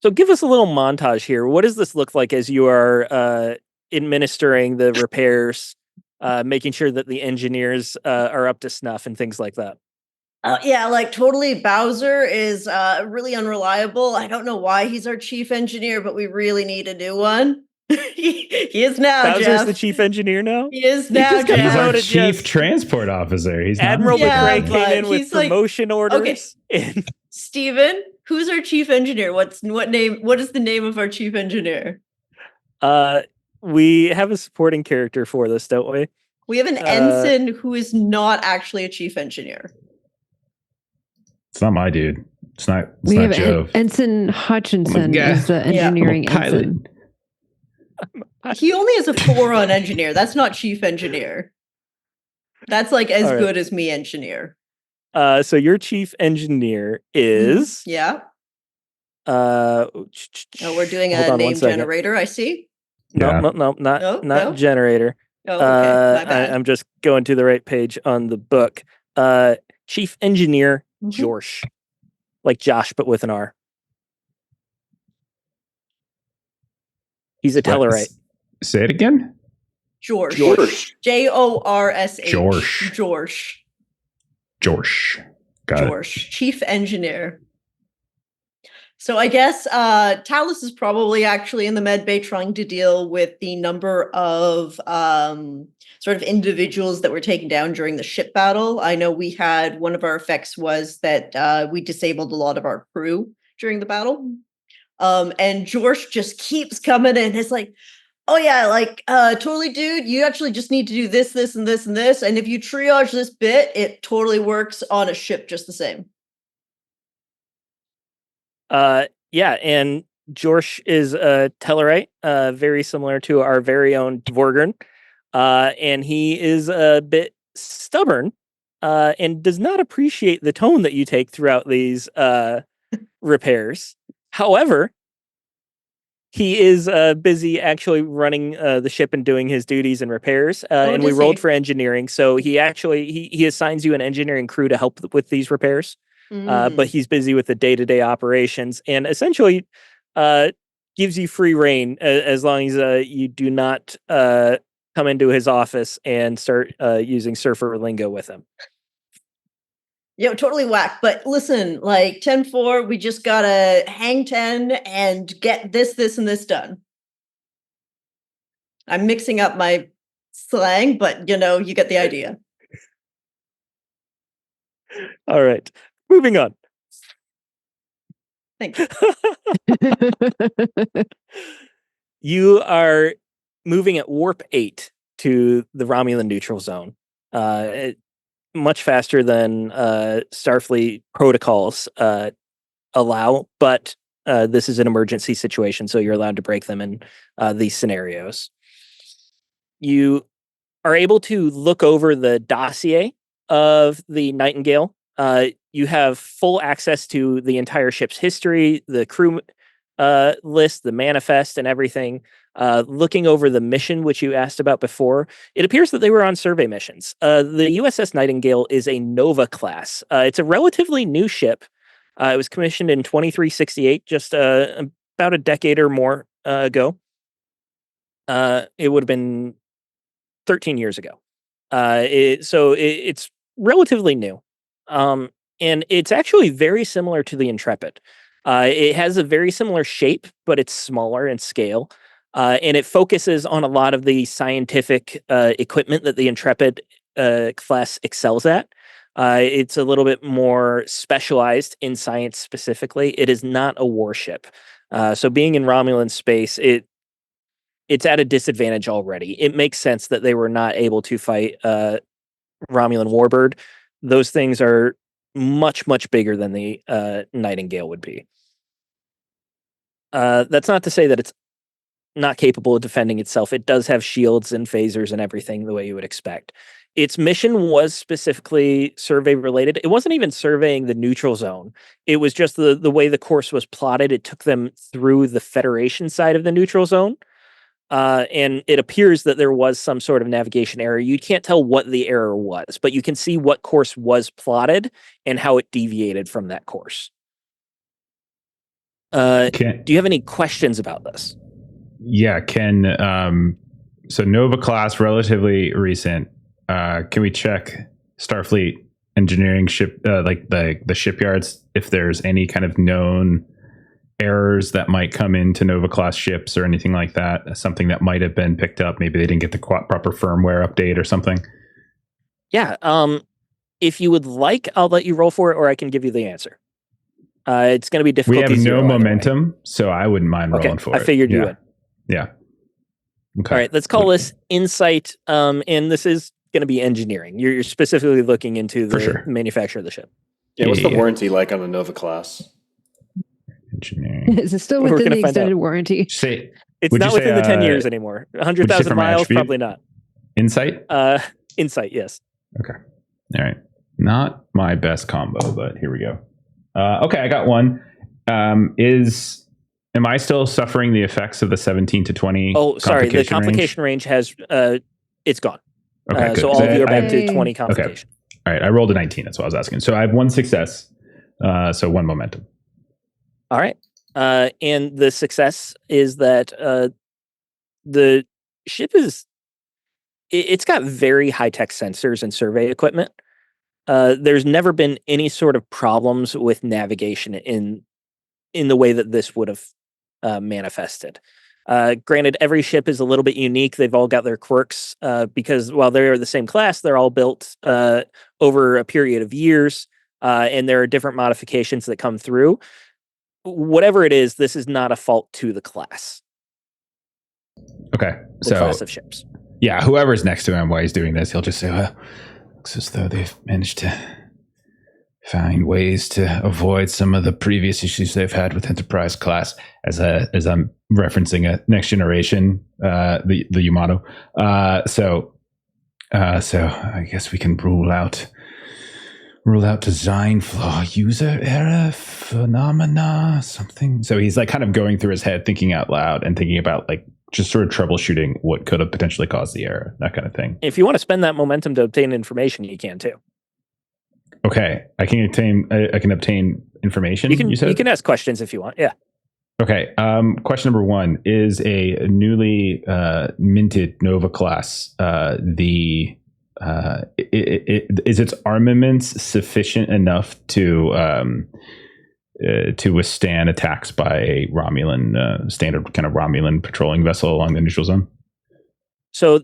So give us a little montage here. What does this look like as you are administering the repairs, making sure that the engineers are up to snuff and things like that? Yeah, like totally Bowser is really unreliable. I don't know why he's our chief engineer, but we really need a new one. he is now, Bowser's Jeff. the chief engineer now? He is He now, just got He's Jeff. our promoted, chief yes. transport officer. He's Admiral not Yeah, McRae McRae. came in but with he's like- promotion orders. and Steven, who's our chief engineer? What is the name of our chief engineer? We have a supporting character for this, don't we? We have an ensign who is not actually a chief engineer. It's not my dude. It's not. It's We not have Joe. Ensign Hutchinson Yeah. is the Yeah. engineering I'm a pilot. ensign. He only has a 4 on engineer. That's not chief engineer. That's like as All right. good as me engineer. So your chief engineer is Yeah. Oh, we're doing hold a on one name second. generator. I see. No, Yeah. not No? generator. Oh, okay. My bad. I'm just going to the right page on the book. Chief engineer Mhm. Jorsh, like Josh but with an R. He's a Tellarite. Say it again. George. George. Jorsh. Jorsh. Jorsh. George. Got it. Jorsh. Chief engineer. So I guess Talus is probably actually in the med bay trying to deal with the number of sort of individuals that were taken down during the ship battle. I know we had one of our effects was that we disabled a lot of our crew during the battle. And George just keeps coming in. It's like, oh yeah, like totally, dude, you actually just need to do this, this, and this, and this. And if you triage this bit, it totally works on a ship just the same. Yeah, and Jorsh is a Tellarite, very similar to our very own Dvorggern. And he is a bit stubborn and does not appreciate the tone that you take throughout these repairs. However, he is busy actually running the ship and doing his duties and repairs. And we does rolled he? for engineering, so he actually he assigns you an engineering crew to help with these repairs. But he's busy with the day-to-day operations and essentially gives you free reign as long as you do not come into his office and start using surfer lingo with him. Totally whack. But listen, like 10-4, we just gotta hang 10 and get this, this, and this done. I'm mixing up my slang, but you get the idea. All right, moving on. Thank you. You are moving at warp 8 to the Romulan neutral zone. Much faster than Starfleet protocols allow, but this is an emergency situation, so you're allowed to break them in these scenarios. You are able to look over the dossier of the Nightingale You have full access to the entire ship's history, the crew list, the manifest, and everything. Looking over the mission, which you asked about before, it appears that they were on survey missions. The USS Nightingale is a Nova class. It's a relatively new ship. It was commissioned in 2368, just about a decade or more ago. It would have been 13 years ago. It's relatively new. And it's actually very similar to the Intrepid. It has a very similar shape, but it's smaller in scale. And it focuses on a lot of the scientific equipment that the Intrepid class excels at. It's a little bit more specialized in science specifically. It is not a warship. So being in Romulan space, it's at a disadvantage already. It makes sense that they were not able to fight Romulan Warbird. Those things are much, much bigger than the Nightingale would be. That's not to say that it's not capable of defending itself. It does have shields and phasers and everything the way you would expect. Its mission was specifically survey related. It wasn't even surveying the neutral zone. It was just the way the course was plotted. It took them through the Federation side of the neutral zone. And it appears that there was some sort of navigation error. You can't tell what the error was, but you can see what course was plotted and how it deviated from that course. Do you have any questions about this? Yeah, so Nova class, relatively recent. Can we check Starfleet engineering ship, like the shipyards, if there's any kind of known errors that might come into Nova class ships or anything like that? Something that might have been picked up. Maybe they didn't get the proper firmware update or something. Yeah. If you would like, I'll let you roll for it, or I can give you the answer. It's going to be difficult. We have no momentum, so I wouldn't mind rolling for it. I figured you would. Yeah. Okay. All right. Let's call this insight. And this is going to be engineering. You're specifically looking into the manufacture of the ship. Yeah. What's the warranty like on a Nova class? Engineering. Is it still within the extended warranty? It's not within the 10 years anymore. 100,000 miles, probably not. Insight? Insight, yes. Okay. All right. Not my best combo, but here we go. Okay, I got one. Am I still suffering the effects of the 17 to 20? Oh, sorry. The complication range has it's gone. Okay, so all of you are back to 20 complication. Okay. All right, I rolled a 19. That's what I was asking. So I have one success. So one momentum. All right. And the success is that the ship it's got very high-tech sensors and survey equipment. There's never been any sort of problems with navigation in the way that this would have manifested. Granted, every ship is a little bit unique. They've all got their quirks because while they're the same class, they're all built over a period of years, and there are different modifications that come through. Whatever it is, this is not a fault to the class. Okay, the class of ships. Yeah, whoever's next to him while he's doing this, he'll just say, well, looks as though they've managed to find ways to avoid some of the previous issues they've had with Enterprise class, as I'm referencing a Next Generation, the Yamato. So I guess we can rule out design flaw, user error, phenomena, something. So he's like kind of going through his head, thinking out loud and thinking about like just sort of troubleshooting what could have potentially caused the error, that kind of thing. If you want to spend that momentum to obtain information, you can too. Okay, I can obtain information. You can ask questions if you want. Yeah. Okay. Question number one is a newly minted Nova class. Is its armaments sufficient enough to withstand attacks by a Romulan standard kind of Romulan patrolling vessel along the neutral zone? So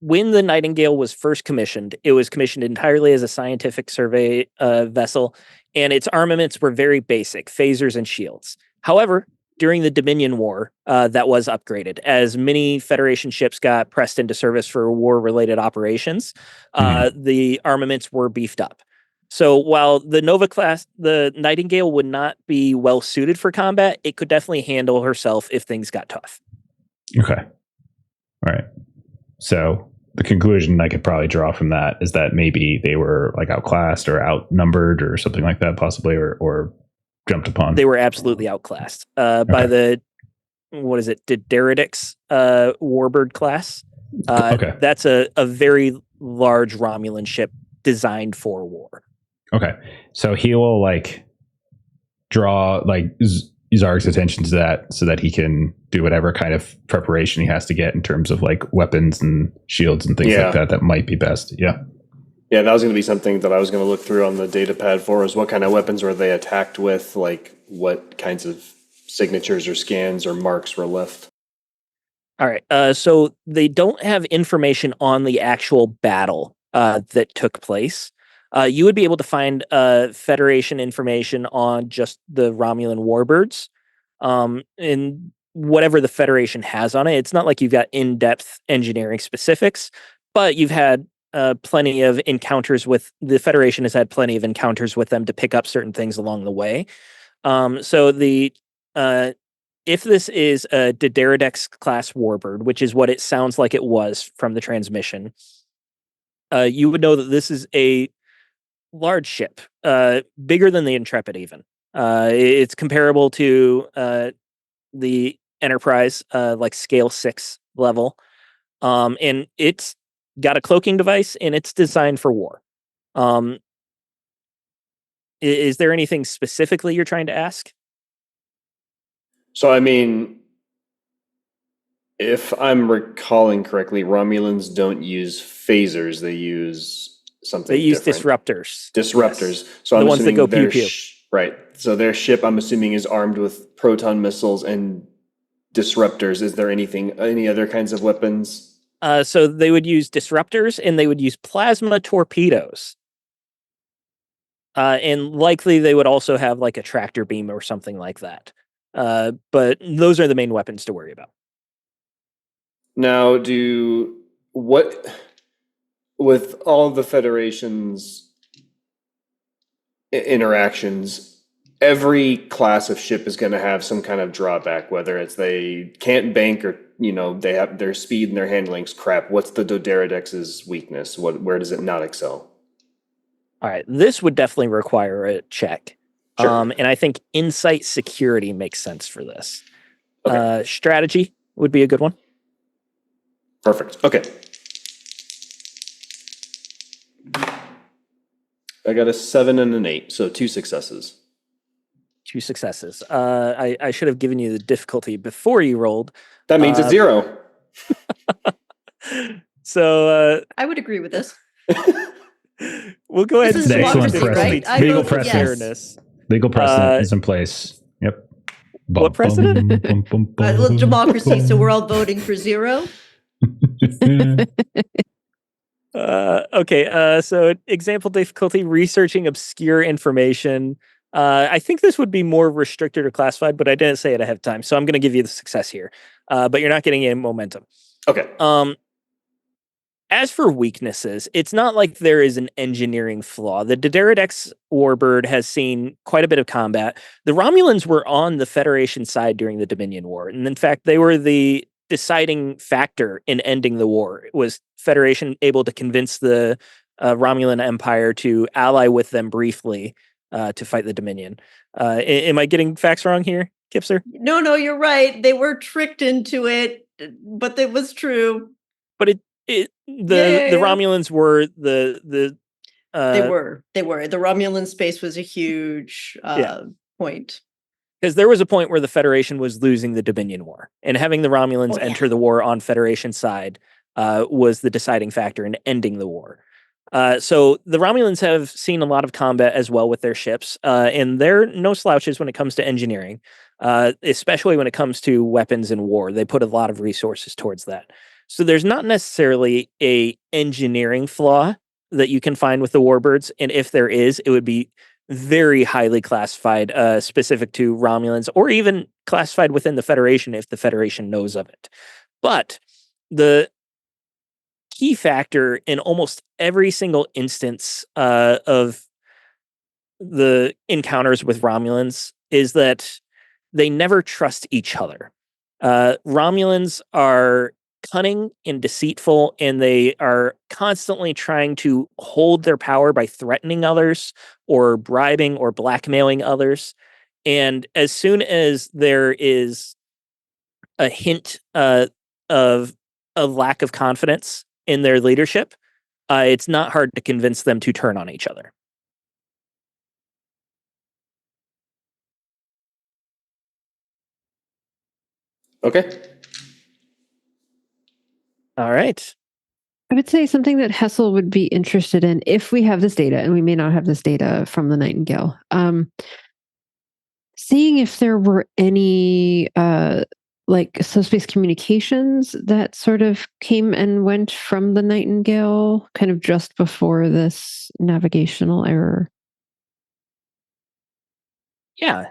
when the Nightingale was first commissioned, it was commissioned entirely as a scientific survey vessel, and its armaments were very basic, phasers and shields. However, during the Dominion War, that was upgraded. As many Federation ships got pressed into service for war-related operations, the armaments were beefed up. So while the Nova class, the Nightingale would not be well suited for combat, it could definitely handle herself if things got tough. Okay. All right. So the conclusion I could probably draw from that is that maybe they were like outclassed or outnumbered or something like that, possibly, or jumped upon. They were absolutely outclassed by the, what is it, Dvorggern warbird class. Okay. That's a very large Romulan ship designed for war. Okay. So he will like draw like Zharg's attention to that so that he can do whatever kind of preparation he has to get in terms of like weapons and shields and things like that. That might be best. Yeah. Yeah, that was going to be something that I was going to look through on the data pad for, is what kind of weapons were they attacked with, like what kinds of signatures or scans or marks were left. All right. So they don't have information on the actual battle that took place. You would be able to find Federation information on just the Romulan warbirds, and whatever the Federation has on it. It's not like you've got in-depth engineering specifics, but you've had plenty of encounters with the Federation has had plenty of encounters with them to pick up certain things along the way. So the if this is a Dvorggern class warbird, which is what it sounds like it was from the transmission, you would know that this is a large ship, bigger than the Intrepid even. It's comparable to the Enterprise, like scale 6 level. And it's got a cloaking device and it's designed for war. Is there anything specifically you're trying to ask? So, I mean, if I'm recalling correctly, Romulans don't use phasers. They use something They use different. disruptors. Disruptors. Yes. So The I'm ones that assuming go their pew-pew. right. So their ship, I'm assuming, is armed with proton missiles and disruptors. Is there any other kinds of weapons? So they would use disruptors and they would use plasma torpedoes. And likely they would also have like a tractor beam or something like that. But those are the main weapons to worry about. Now, with all the Federation's interactions, every class of ship is going to have some kind of drawback, whether it's they can't bank or, they have their speed and their handling's crap. What's the Dvorggern's weakness? Where does it not excel? All right, this would definitely require a check. Sure. And I think insight security makes sense for this. Okay. Strategy would be a good one. Perfect. Okay. I got a 7 and an 8, so 2 successes. 2 successes. I should have given you the difficulty before you rolled. That means it's 0. So I would agree with this. we'll go ahead This and is say excellent democracy, precedent. right? Legal vote precedent. yes. fairness. Legal precedent is in place. Yep. What precedent? Democracy, so we're all voting for 0. Okay. So example difficulty: researching obscure information. I think this would be more restricted or classified, but I didn't say it ahead of time, so I'm going to give you the success here. But you're not getting any momentum. Okay. As for weaknesses, it's not like there is an engineering flaw. The Dvorggern warbird has seen quite a bit of combat. The Romulans were on the Federation side during the Dominion War, and in fact, they were the deciding factor in ending the war. It was Federation able to convince the Romulan Empire to ally with them briefly to fight the Dominion. Am I getting facts wrong here, Kipser? No, you're right. They were tricked into it, but it was true. But the Romulans were the They were. The Romulan space was a huge point. Because there was a point where the Federation was losing the Dominion War, and having the Romulans enter the war on Federation side was the deciding factor in ending the war. So the Romulans have seen a lot of combat as well with their ships, and they're no slouches when it comes to engineering, especially when it comes to weapons and war. They put a lot of resources towards that. So there's not necessarily a engineering flaw that you can find with the warbirds, and if there is, it would be very highly classified, specific to Romulans, or even classified within the Federation if the Federation knows of it. But the key factor in almost every single instance of the encounters with Romulans is that they never trust each other. Romulans are cunning and deceitful, and they are constantly trying to hold their power by threatening others or bribing or blackmailing others. And as soon as there is a hint of a lack of confidence in their leadership, it's not hard to convince them to turn on each other. Okay. All right. I would say something that Hessel would be interested in if we have this data, and we may not have this data from the Nightingale. Seeing if there were any like subspace communications that sort of came and went from the Nightingale kind of just before this navigational error. Yeah.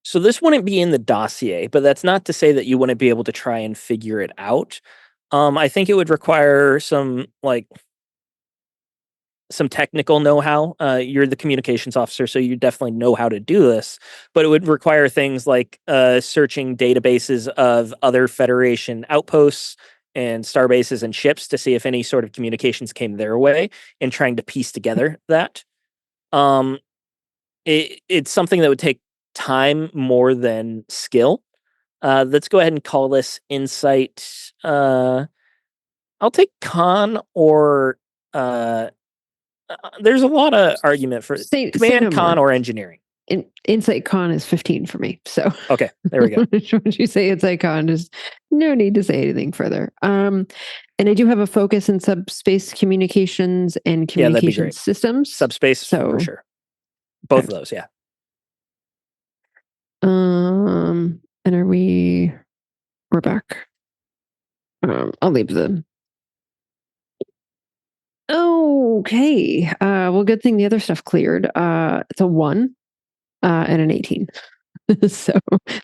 So this wouldn't be in the dossier, but that's not to say that you wouldn't be able to try and figure it out. I think it would require some technical know-how. You're the communications officer, so you definitely know how to do this, but it would require things like searching databases of other Federation outposts and star bases and ships to see if any sort of communications came their way and trying to piece together that. It's something that would take time more than skill. Let's go ahead and call this insight. I'll take con or there's a lot of argument for Say command, no con, more. or engineering. Insight con is 15 for me. So Okay, there we go. Once you say insight con, there's no need to say anything further. And I do have a focus in subspace communications and Yeah, that'd be communication great. systems. Subspace for sure. Both of those, yeah. And we're back. I'll leave them. Okay. Well, good thing the other stuff cleared. It's a 1 and an 18. So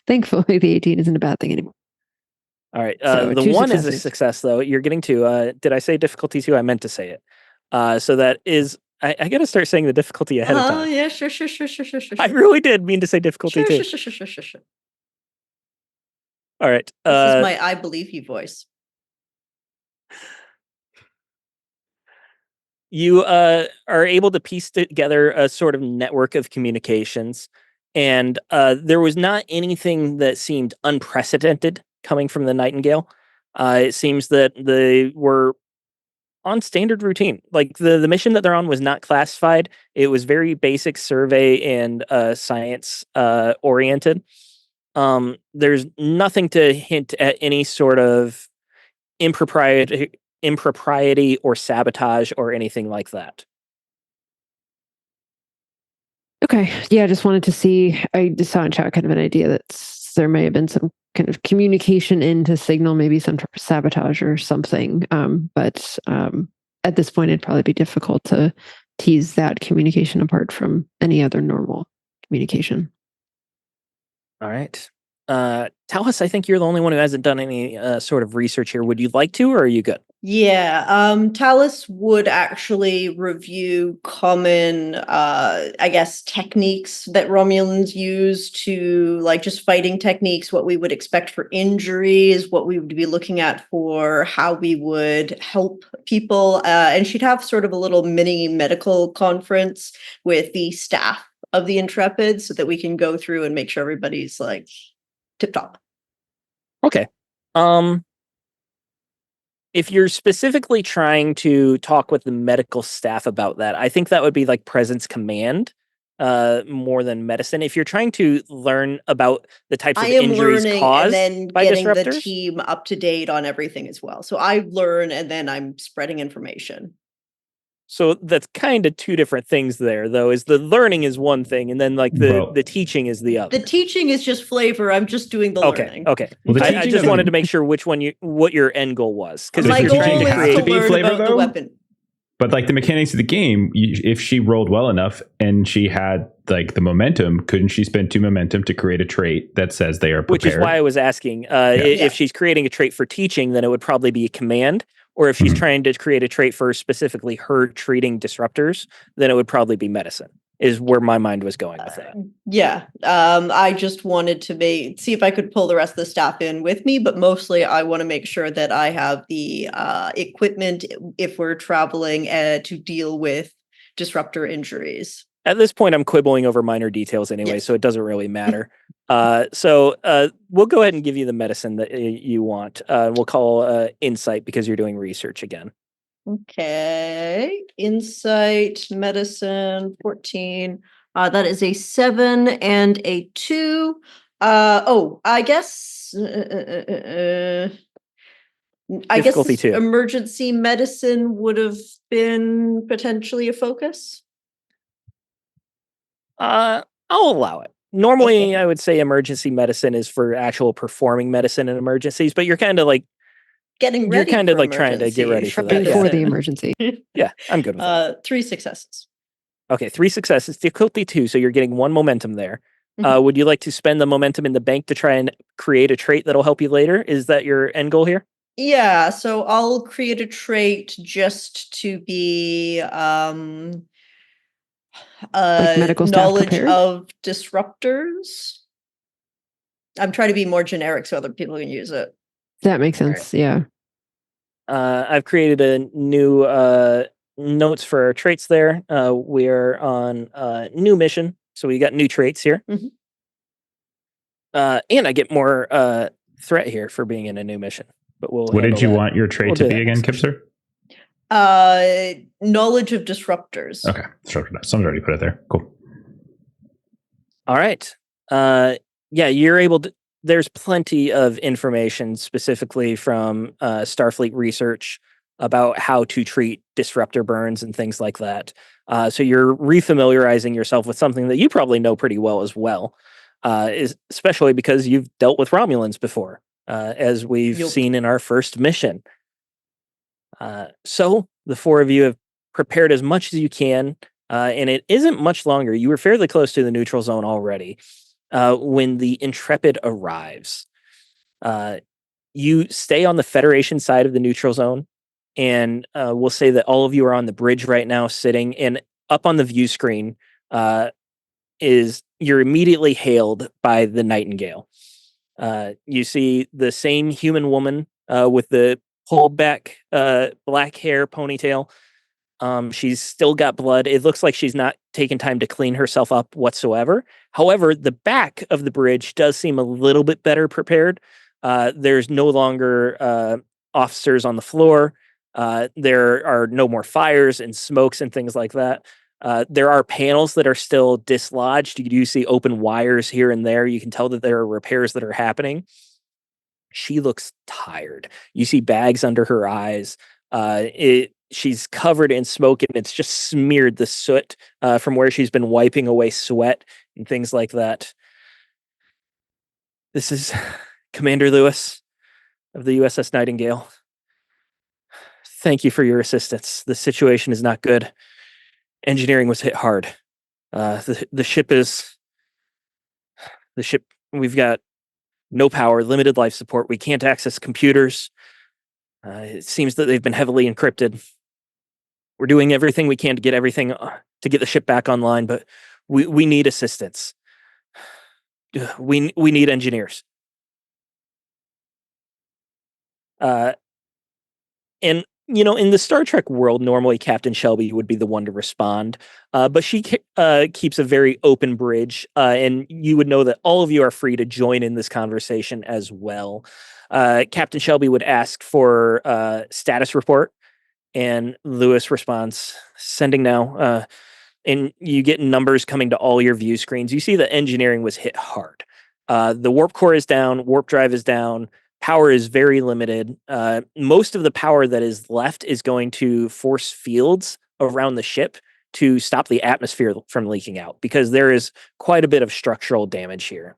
thankfully the 18 isn't a bad thing anymore. All right. So The 2 1 is a successes. success, though. You're getting 2. Did I say difficulty 2? I meant to say it. So that is, I got to start saying the difficulty ahead of time. Yeah, sure. I really did mean to say difficulty 2. Sure. All right. This is my I believe you voice. You are able to piece together a sort of network of communications, and there was not anything that seemed unprecedented coming from the Nightingale. It seems that they were on standard routine. Like the mission that they're on was not classified. It was very basic survey and science oriented. There's nothing to hint at any sort of impropriety or sabotage or anything like that. Okay. Yeah, I just wanted to see. I just saw in chat kind of an idea that there may have been some kind of communication into signal, maybe some sabotage or something. But at this point, it'd probably be difficult to tease that communication apart from any other normal communication. All right. Talis, I think you're the only one who hasn't done any sort of research here. Would you like to, or are you good? Yeah, Talis would actually review common, I guess, techniques that Romulans use to, like, just fighting techniques, what we would expect for injuries, what we would be looking at for how we would help people. And she'd have sort of a little mini medical conference with the staff of the Intrepid so that we can go through and make sure everybody's, like, tip-top. Okay. If you're specifically trying to talk with the medical staff about that, I think that would be like presence command more than medicine. If you're trying to learn about the types of injuries caused and then by getting disruptors, the team up to date on everything as well. So I learn and then I'm spreading information. so that's kind of two different things there, though. Is the learning is one thing, and then like the teaching is the other. The teaching is just flavor. I'm just doing the learning. Okay. Well, I just wanted to make sure what your end goal was, because My if goal you're is trying to to be learn flavor, about the though? weapon. But like the mechanics of the game, if she rolled well enough and she had like the momentum, couldn't she spend 2 momentum to create a trait that says they are prepared? Which is why I was asking. If she's creating a trait for teaching, then it would probably be a command. Or if she's trying to create a trait for specifically her treating disruptors, then it would probably be medicine. is where my mind was going with that. Yeah. I just wanted to see if I could pull the rest of the staff in with me, but mostly I want to make sure that I have the equipment if we're traveling to deal with disruptor injuries. At this point, I'm quibbling over minor details anyway, Yes. so it doesn't really matter. So we'll go ahead and give you the medicine that you want. We'll call insight because you're doing research again. Okay. Insight, medicine, 14. That is a 7 and a 2. I guess. I guess Difficulty 2. emergency medicine would have been potentially a focus. I'll allow it. Normally, Okay. I would say emergency medicine is for actual performing medicine in emergencies, but you're kind of like Getting you're ready. kind of for like trying to get ready for that. Prepping Yeah. for the emergency. Yeah, I'm good with that. 3 successes. Okay, 3 successes, difficulty 2, so you're getting 1 momentum there. Mhm. Would you like to spend the momentum in the bank to try and create a trait that'll help you later? Is that your end goal here? Yeah, so I'll create a trait just to be medical staff knowledge prepared? of disruptors. I'm trying to be more generic so other people can use it. That makes All right. sense. Yeah. I've created a new notes for our traits there. We're on a new mission, so we got new traits here. Mhm. And I get more threat here for being in a new mission. But we'll. What did handle you that. want your trait We'll to do be that again, next Kipser? Knowledge of disruptors. Okay, someone already put it there. Cool. All right. Yeah, you're able to. There's plenty of information specifically from Starfleet research about how to treat disruptor burns and things like that. So you're refamiliarizing yourself with something that you probably know pretty well as well, especially because you've dealt with Romulans before, as we've Yup. seen in our first mission. So the 4 of you have prepared as much as you can, and it isn't much longer. You were fairly close to the neutral zone already. When the Intrepid arrives, you stay on the Federation side of the neutral zone, and we'll say that all of you are on the bridge right now, sitting, and up on the view screen is you're immediately hailed by the Nightingale. You see the same human woman with the pulled back black hair ponytail. She's still got blood. It looks like she's not taken time to clean herself up whatsoever. However, the back of the bridge does seem a little bit better prepared. There's no longer officers on the floor. There are no more fires and smokes and things like that. There are panels that are still dislodged. You do see open wires here and there. You can tell that there are repairs that are happening. She looks tired. You see bags under her eyes. She's covered in smoke, and it's just smeared the soot from where she's been wiping away sweat and things like that. This is Commander Lewis of the USS Nightingale. Thank you for your assistance. The situation is not good. Engineering was hit hard. The ship, we've got no power, limited life support. We can't access computers. It seems that they've been heavily encrypted. We're doing everything we can to get to get the ship back online, but we need assistance. We need engineers. And in the Star Trek world, normally Captain Shelby would be the one to respond, but she keeps a very open bridge, and you would know that all of you are free to join in this conversation as well. Captain Shelby would ask for a status report, and Lewis responds, "Sending now." And you get numbers coming to all your view screens. You see that engineering was hit hard. The warp core is down, warp drive is down, power is very limited. Most of the power that is left is going to force fields around the ship to stop the atmosphere from leaking out, because there is quite a bit of structural damage here.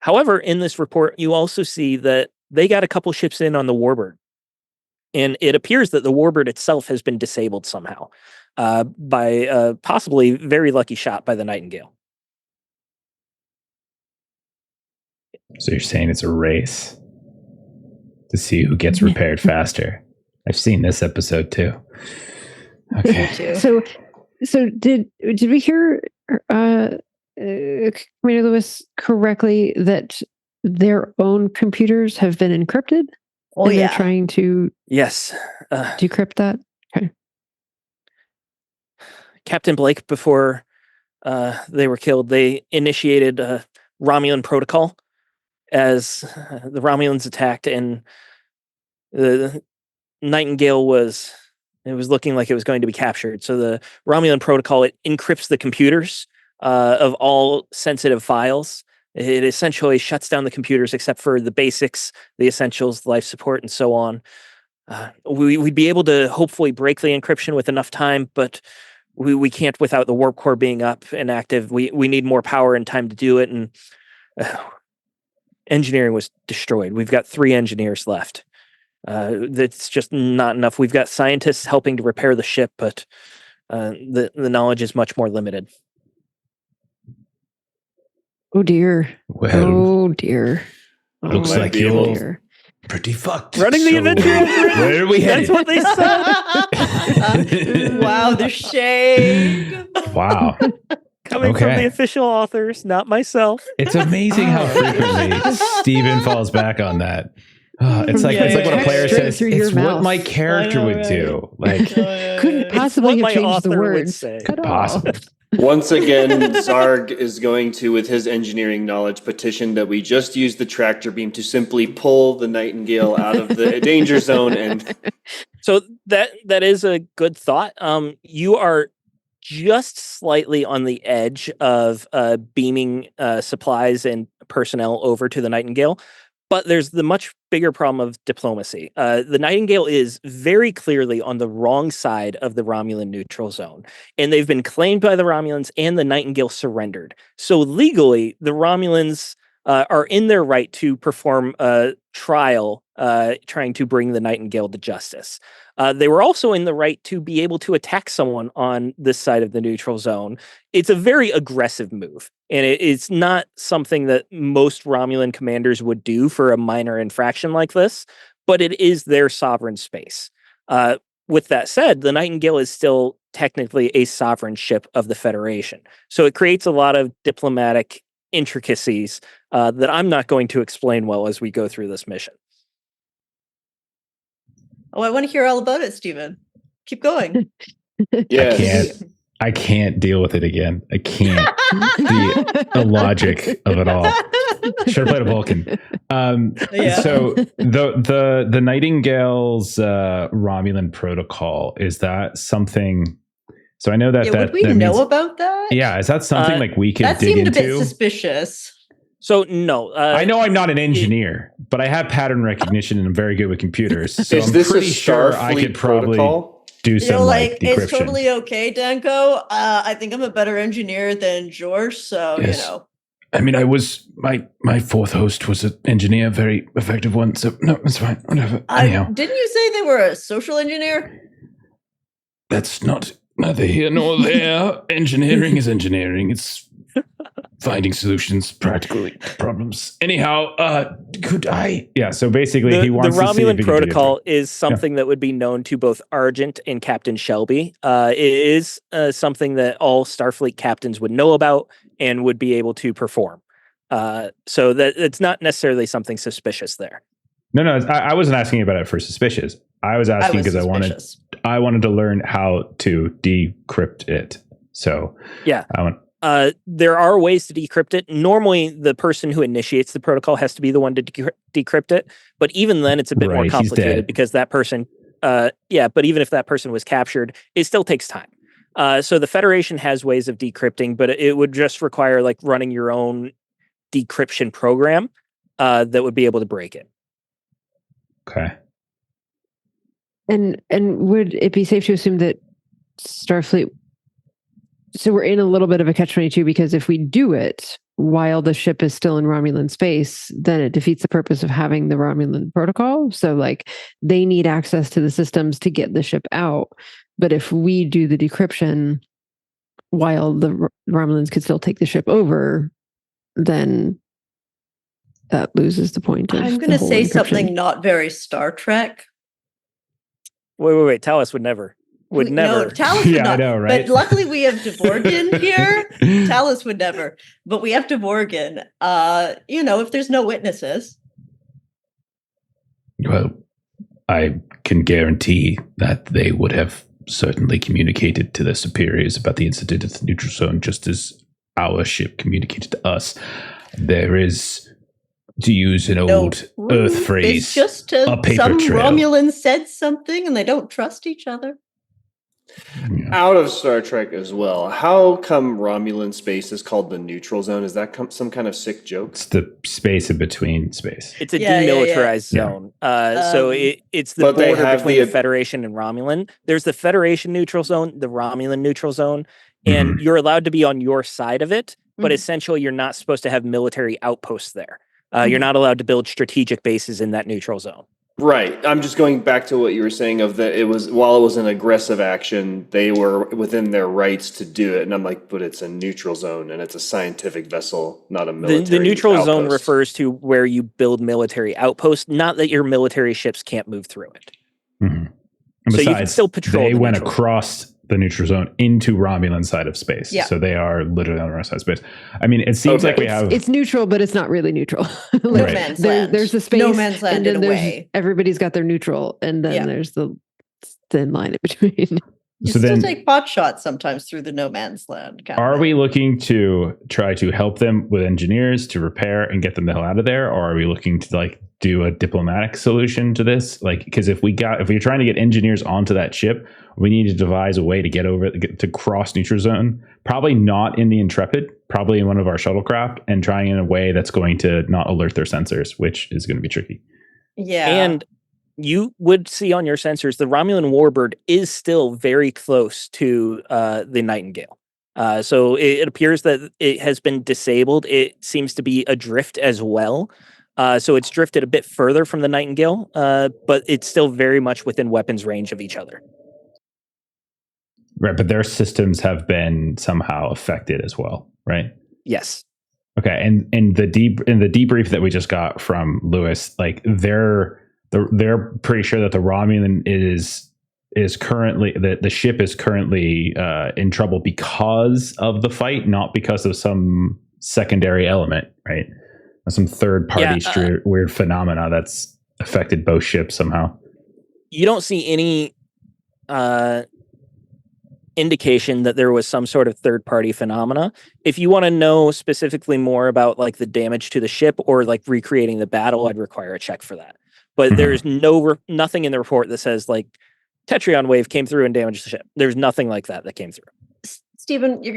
However, in this report, you also see that they got a couple ships in on the Warbird. And it appears that the Warbird itself has been disabled somehow by a possibly very lucky shot by the Nightingale. So you're saying it's a race to see who gets repaired faster. I've seen this episode too. Okay. Too. So So did we hear Commander Lewis correctly that their own computers have been encrypted? Oh and yeah. they're trying to Yes. decrypt that? Okay. Captain Blake, before they were killed, they initiated a Romulan protocol as the Romulans attacked, and the Nightingale was looking like it was going to be captured. So the Romulan protocol, it encrypts the computers of all sensitive files. It essentially shuts down the computers except for the basics, the essentials, life support, and so on. We'd be able to hopefully break the encryption with enough time, but we can't without the warp core being up and active. We need more power and time to do it, and engineering was destroyed. We've got 3 engineers left. That's just not enough. We've got scientists helping to repair the ship, but the knowledge is much more limited. Oh dear. Well, Oh dear. looks Oh, like be able- dear. pretty fucked. Running the adventure as written. Where are we That's headed? what they said. Wow, the shade. Wow. Coming from Okay. the official authors, not myself. It's amazing how frequently Steven falls back on that. It's like Yeah, it's like yeah, when a yeah, player yeah. says, Through "It's your what mouth. my character I know, would right? do." Like, Couldn't It's possibly what have my changed the author would words say. at all. possible. Once again, Zharg is going to, with his engineering knowledge, petition that we just use the tractor beam to simply pull the Nightingale out of the danger zone. And So that is a good thought. You are just slightly on the edge of beaming supplies and personnel over to the Nightingale, but there's the much bigger problem of diplomacy. The Nightingale is very clearly on the wrong side of the Romulan neutral zone, and they've been claimed by the Romulans, and the Nightingale surrendered. So legally, the Romulans are in their right to perform a trial trying to bring the Nightingale to justice. They were also in the right to be able to attack someone on this side of the neutral zone. It's a very aggressive move, and it's not something that most Romulan commanders would do for a minor infraction like this, but it is their sovereign space. With that said, the Nightingale is still technically a sovereign ship of the Federation. So it creates a lot of diplomatic intricacies that I'm not going to explain well as we go through this mission. Oh, I want to hear all about it, Stephen. Keep going. yes, I can't deal with it again. I can't. The logic of it all. Should have played a Vulcan. Yeah. So the Nightingale's Romulan protocol, is that something? So I know that Yeah, that would we that know means, about that? yeah, is that something like we could That dig seemed a bit into? suspicious. So no, I know I'm not an engineer, but I have pattern recognition and I'm very good with computers. So is I'm this a pretty sure I Starfleet could probably protocol? do You some know, like like, decryption. it's totally okay, Danko. I think I'm a better engineer than George, so, Yes. you know. I mean, I was my fourth host was an engineer, very effective one. So no, it's fine. Whatever. Anyhow, Didn't you say they were a social engineer? that's not neither here nor there. Engineering is engineering. It's finding solutions practically to problems. Anyhow, could I? Yeah. So basically, the he wants to see if Romulan he can dig protocol into is something that would be known to both Argent and Captain Shelby. It is something that all Starfleet captains would know about and would be able to perform. So that it's not necessarily something suspicious there. No, I wasn't asking about it for suspicious. I was asking because suspicious. I wanted to learn how to decrypt it. So Yeah. I want. There are ways to decrypt it. Normally, the person who initiates the protocol has to be the one to decrypt it. But even then, it's a bit more Right, he's complicated dead. because that person, but even if that person was captured, it still takes time. So the Federation has ways of decrypting, but it would just require like running your own decryption program that would be able to break it. Okay. And would it be safe to assume that Starfleet? So we're in a little bit of a catch-22 because if we do it while the ship is still in Romulan space, then it defeats the purpose of having the Romulan protocol. So like they need access to the systems to get the ship out. But if we do the decryption while the Romulans could still take the ship over, then that loses the point of I'm the going to whole say encryption. something not very Star Trek. Wait. Talos would never. would No, never. Talus would Yeah, I not. know, right? But luckily we have Dvorggern here. Talus would never. But we have Dvorggern. If there's no witnesses. Well, I can guarantee that they would have certainly communicated to their superiors about the incident at the neutral zone, just as our ship communicated to us. There is, to use an old Earth phrase, It's just a paper some trail. Romulan said something and they don't trust each other. Yeah. Out of Star Trek as well. How come Romulan space is called the neutral zone? Is that some kind of sick joke? It's the space in between space. It's a Yeah, yeah, yeah. demilitarized Yeah. zone. So it's the But they border have between the- the Federation and Romulan. There's the Federation neutral zone, the Romulan neutral zone, and you're allowed to be on your side of it, but Mhm. essentially you're not supposed to have military outposts there. You're not allowed to build strategic bases in that neutral zone. Right. I'm just going back to what you were saying of that while it was an aggressive action, they were within their rights to do it. And I'm like, but it's a neutral zone and it's a scientific vessel, not a military The neutral zone outpost. refers to where you build military outposts, not that your military ships can't move through it. And So you can besides, still patrol they the went neutral zone. across the neutral zone into Romulan side of space. Yeah. So they are literally on the wrong side of space. I mean, it seems Okay. like we have... It's neutral, but it's not really neutral. No Right. man's land. There's the space. No man's land and in then a there's way. everybody's got their neutral, and then Yeah. there's the thin line in between. You So still then- take pot shots sometimes through the no man's land. Kind of Are thing. we looking to try to help them with engineers to repair and get them the hell out of there, or are we looking to do a diplomatic solution to this? Because if we're trying to get engineers onto that ship, we need to devise a way to to cross neutral zone. Probably not in the Intrepid, probably in one of our shuttlecraft, and trying in a way that's going to not alert their sensors, which is going to be tricky. Yeah. And you would see on your sensors, the Romulan warbird is still very close to the Nightingale. So it appears that it has been disabled. It seems to be adrift as well. So it's drifted a bit further from the Nightingale, but it's still very much within weapons range of each other. Right, but their systems have been somehow affected as well, right? Yes. Okay, and the debrief that we just got from Lewis, they're pretty sure that the Romulan is currently the ship is currently in trouble because of the fight, not because of some secondary element, right? Some third party weird phenomena that's affected both ships somehow. You don't see any indication that there was some sort of third party phenomena. If you want to know specifically more about the damage to the ship or recreating the battle, I'd require a check for that. But there's nothing in the report that says Tetrion wave came through and damaged the ship. There's nothing like that came through. Stephen, you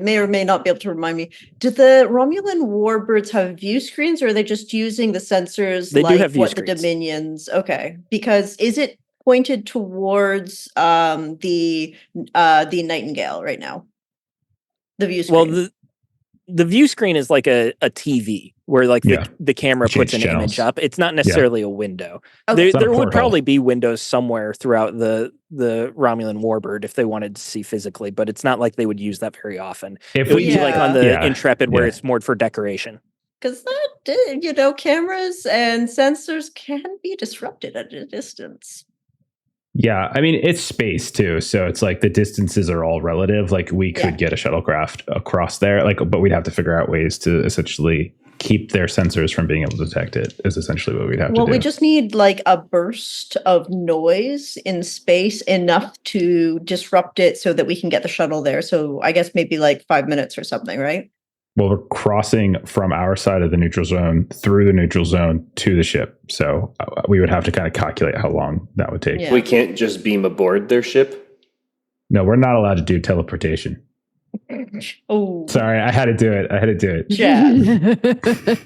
may or may not be able to remind me. Do the Romulan warbirds have view screens, or are they just using the sensors They do have view what screens. the Dominions? Okay, because is it pointed towards the Nightingale right now? The view screen. Well, the view screen is like a TV where the camera Change puts an channels. image up. It's not necessarily a window. Okay. It's not a There would portal. probably be windows somewhere throughout the Romulan warbird if they wanted to see physically, but it's not like they would use that very often. If It would we be on the Yeah. Intrepid where Yeah. it's more for decoration. Because that, cameras and sensors can be disrupted at a distance. Yeah, I mean, it's space too, so it's the distances are all relative. We could Yeah. get a shuttlecraft across there, but we'd have to figure out ways to essentially keep their sensors from being able to detect it. Is essentially what we'd have to do. We just need a burst of noise in space enough to disrupt it so that we can get the shuttle there. So I guess maybe 5 minutes or something, right? Well, we're crossing from our side of the neutral zone through the neutral zone to the ship, so we would have to kind of calculate how long that would take. Yeah. We can't just beam aboard their ship. No, we're not allowed to do teleportation. Oh, Sorry, I had to do it. yeah.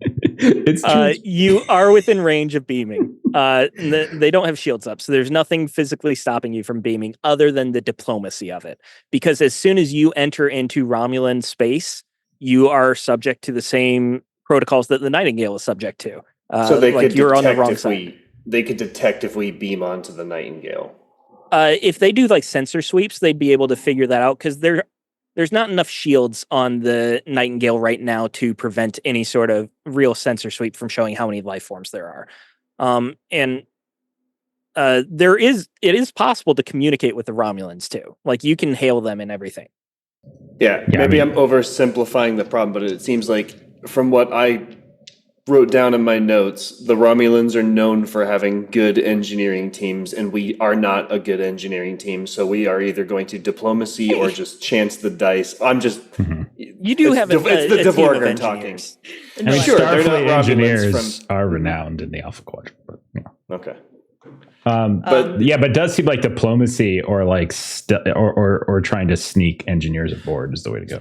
It's true. You are within range of beaming. They don't have shields up, so there's nothing physically stopping you from beaming other than the diplomacy of it. Because as soon as you enter into Romulan space, you are subject to the same protocols that the Nightingale is subject to. So they could you're on the wrong detect side. they could detect if we beam onto the Nightingale. If they do sensor sweeps, they'd be able to figure that out because there's not enough shields on the Nightingale right now to prevent any sort of real sensor sweep from showing how many life forms there are. And it is possible to communicate with the Romulans too. Like you can hail them and everything. Yeah, Yeah, maybe I mean- I'm oversimplifying the problem, but it seems like from what I wrote down in my notes, the Romulans are known for having good engineering teams, and we are not a good engineering team. So we are either going to diplomacy or just chance the dice. I'm just. You do it's have the, a it's the team of Dvorggern talking. engineers. I mean, Sure, they're not Starfleet Romulans engineers from- are renowned in the Alpha Quadrant, but Okay. but it does seem like diplomacy or like or trying to sneak engineers aboard is the way to go.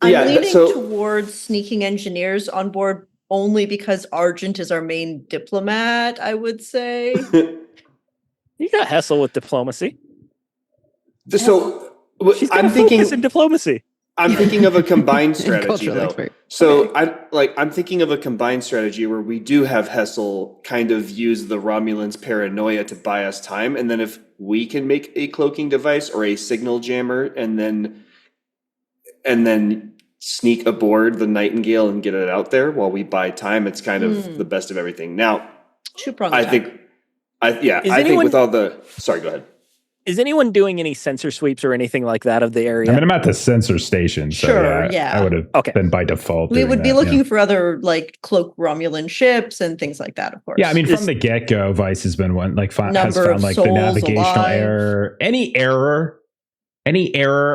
I'm Yeah, leaning so- towards sneaking engineers on board only because Argent is our main diplomat, I would say. You got Hessel with diplomacy. So She's got I'm a focus in thinking. diplomacy. I'm thinking of a combined strategy, Cultural though. expert. So I'm thinking of a combined strategy where we do have Hessel kind of use the Romulans' paranoia to buy us time, and then if we can make a cloaking device or a signal jammer, and then sneak aboard the Nightingale and get it out there while we buy time, it's kind of the best of everything. Now, Two-pronged I attack. think, I think anyone- with all the sorry, go ahead. Is anyone doing any sensor sweeps or anything like that of the area? I mean, I'm at the sensor station, so Sure, yeah. I would have Okay. been by default. We doing would be that, looking yeah. for other like cloak Romulan ships and things like that, of course. Yeah, I mean, Is- from the get go, Vice has been one like has Number found of like the souls navigational alive. error, any error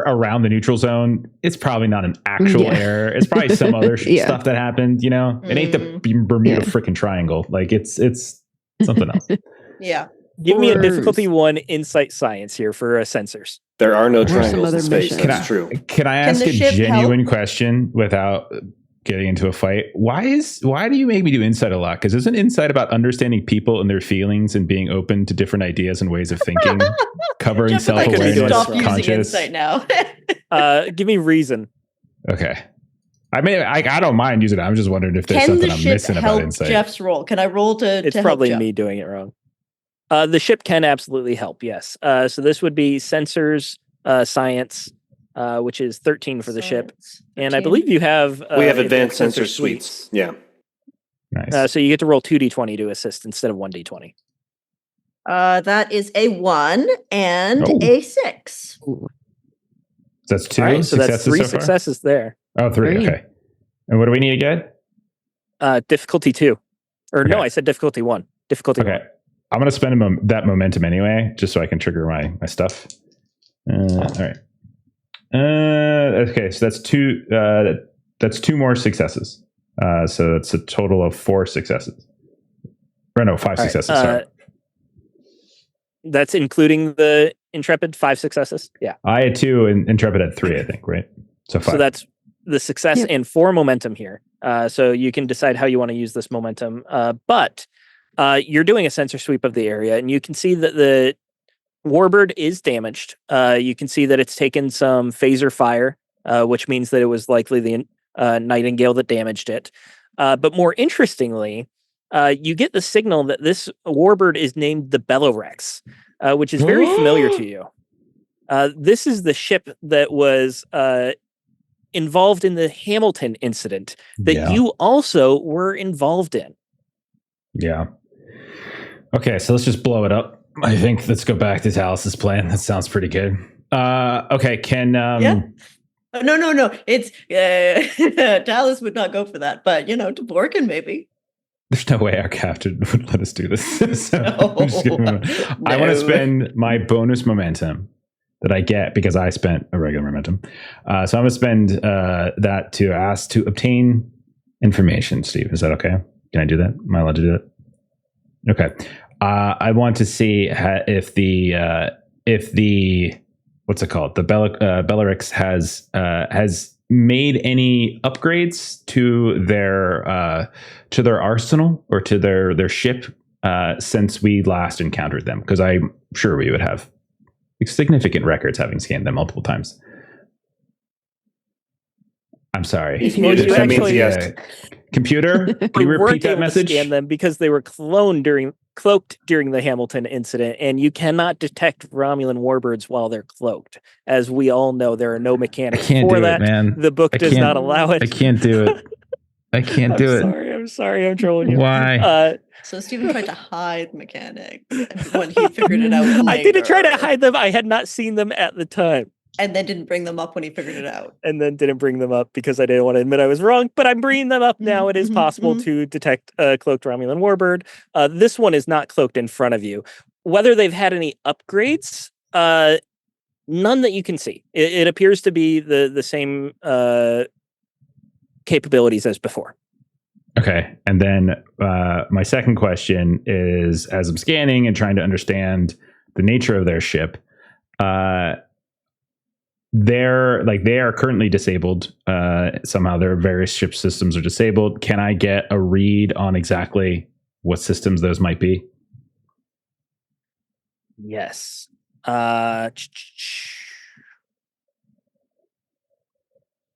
around the neutral zone. It's probably not an actual Yeah. error. It's probably some other Yeah. stuff that happened. You know, it ain't the Bermuda Yeah. freaking Triangle. Like it's something else. Yeah. Give me a Or- difficulty 1 insight science here for sensors. There are no some triangles in other space. missions. That's true. Can I ask the a ship genuine question without getting into a fight? Why do you make me do insight a lot? Because isn't insight about understanding people and their feelings and being open to different ideas and ways of thinking, covering Jeff, I could self-awareness, stop using conscious? insight now. Give me reason. Okay. I mean, I don't mind using it. I'm just wondering if there's Can something the I'm ship missing about help insight. Jeff's role? Can I roll to It's help probably Jeff? me doing it wrong. The ship can absolutely help, yes. So this would be sensors, science, which is 13 for the ship. Science, And I 13. believe you have We have advanced sensor suites. Yeah. Nice. So you get to roll 2d20 to assist instead of 1d20. That is a 1 and Oh. a 6. That's two All right, so that's successes 3 so far? successes there. Oh, three. Three. Okay. And what do we need to get? Difficulty 2. Or no, Okay. I said difficulty 1. Difficulty Okay. 1. I'm going to spend that momentum anyway, just so I can trigger my stuff. All right. Okay, so that's two. That's two more successes. So that's a total of 4 successes. Or no, 5 All right, successes. Sorry. That's including the Intrepid 5 successes. Yeah. I had 2 and Intrepid had 3, I think, right? So 5. So that's the success Yep. and 4 momentum here. So you can decide how you want to use this momentum. But you're doing a sensor sweep of the area, and you can see that the Warbird is damaged. You can see that it's taken some phaser fire, which means that it was likely the Nightingale that damaged it. But more interestingly, you get the signal that this Warbird is named the Bellorex, which is very familiar to you. This is the ship that was involved in the Hamilton incident that Yeah. you also were involved in. Yeah. Okay, so let's just blow it up. I think let's go back to Talus's plan. That sounds pretty good. Okay, can Yeah. No. It's Dallas would not go for that, but Dvorggern maybe. there's no way our captain would let us do this. So No. I'm just gonna- I want to No. spend my bonus momentum that I get because I spent a regular momentum. So I'm going to spend that to ask to obtain information. Steve, is that okay? Can I do that? Am I allowed to do that? Okay. I want to see if the what's it called? The Bellorex has made any upgrades to their arsenal or to their ship since we last encountered them, because I'm sure we would have significant records having scanned them multiple times. I'm sorry. If you That means actually- yes. Computer, can We you weren't repeat that able to message? scan them because they were cloaked during the Hamilton incident, and you cannot detect Romulan warbirds while they're cloaked. As we all know, there are no I mechanics can't for do that. it, man. The book I does can't- not allow it. I can't do it. I can't do it. I'm sorry. I'm trolling you. Why? So Stephen tried to hide mechanics when he figured it out later. I didn't try to hide them. I had not seen them at the time. And then didn't bring them up when he figured it out. And then didn't bring them up because I didn't want to admit I was wrong, but I'm bringing them up now. It is possible to detect a cloaked Romulan warbird. This one is not cloaked in front of you. Whether they've had any upgrades, none that you can see. It appears to be the same capabilities as before. Okay. And then my second question is, as I'm scanning and trying to understand the nature of their ship, they are currently disabled. Somehow their various ship systems are disabled. Can I get a read on exactly what systems those might be? Yes.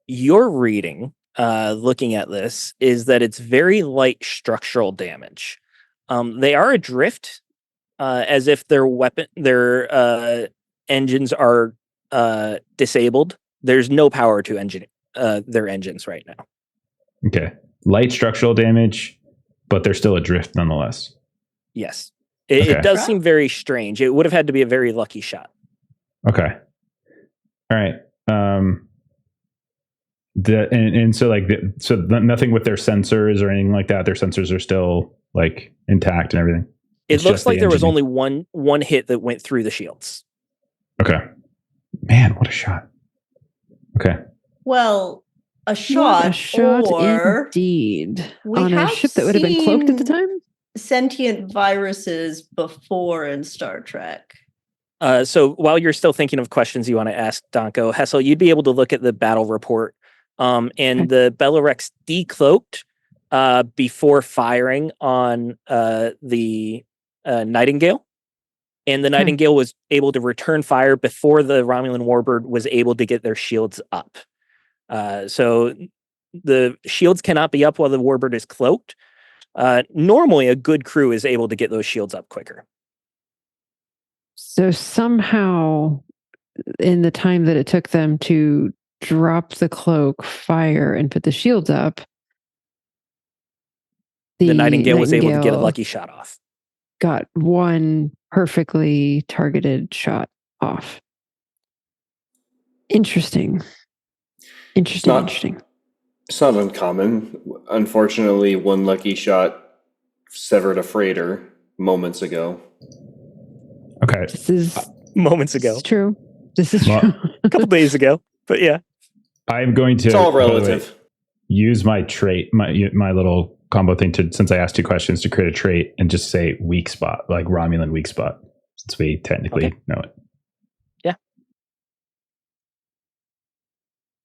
Your reading, looking at this, is that it's very light structural damage. They are adrift, as if their engines are disabled. There's no power to their engines right now. Okay. Light structural damage, but they're still adrift nonetheless. Yes. It does seem very strange. It would have had to be a very lucky shot. Okay. All right. So nothing with their sensors or anything like that. Their sensors are still like intact and everything. It looks like there was only one hit that went through the shields. Okay. Man, what a shot. Okay. Well, a shot or indeed. On a ship that would have been cloaked at the time? Sentient viruses before in Star Trek. So while you're still thinking of questions you want to ask, Donko, Hessel, you'd be able to look at the battle report. And the Belarex decloaked before firing on the Nightingale. And the Nightingale was able to return fire before the Romulan warbird was able to get their shields up. So the shields cannot be up while the warbird is cloaked. Normally, a good crew is able to get those shields up quicker. So somehow, in the time that it took them to drop the cloak, fire, and put the shields up, the Nightingale was able to get a lucky shot off. Got one perfectly targeted shot off. Interesting. Interesting. It's not uncommon. Unfortunately, one lucky shot severed a freighter moments ago. Okay. This is moments ago. This is true. This is true. A couple days ago, but yeah. I'm going to. It's all relative. Use my trait, my little combo thing since I asked 2 questions, to create a trait and just say weak spot, like Romulan weak spot, since we technically know it. Yeah.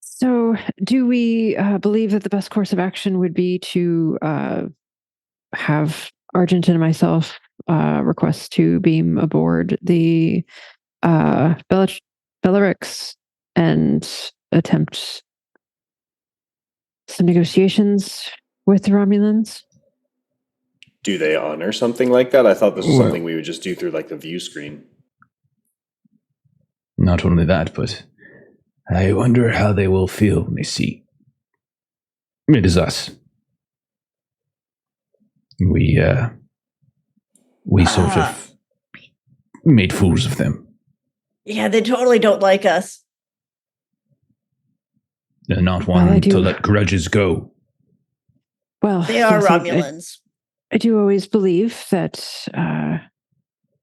So, do we believe that the best course of action would be to have Argent and myself request to beam aboard the Belarex and attempt some negotiations with the Romulans? Do they honor something like that? I thought this was something we would just do through like the view screen. Not only that, but I wonder how they will feel when they see it is us. We sort of made fools of them. Yeah, they totally don't like us. They're not one to let grudges go. Well, they are Romulans. I do always believe that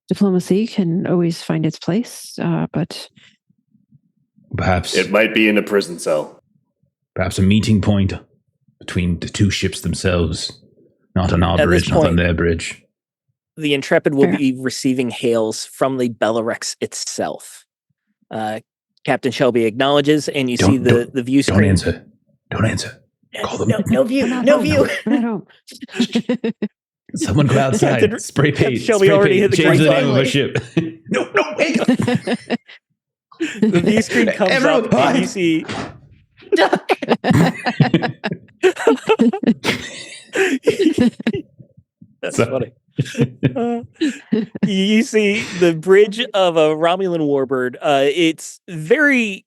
diplomacy can always find its place, but perhaps it might be in a prison cell. Perhaps a meeting point between the 2 ships themselves, not on our bridge, not on their bridge. The Intrepid will be receiving hails from the Belarex itself. Captain Shelby acknowledges, and you see the view screen. Don't answer. Call them. No view. No view. Someone go outside. Spray paint. Shelby already hit the change the name of a ship. No, wait. The view screen comes up, and you see. That's funny. You see the bridge of a Romulan warbird. It's very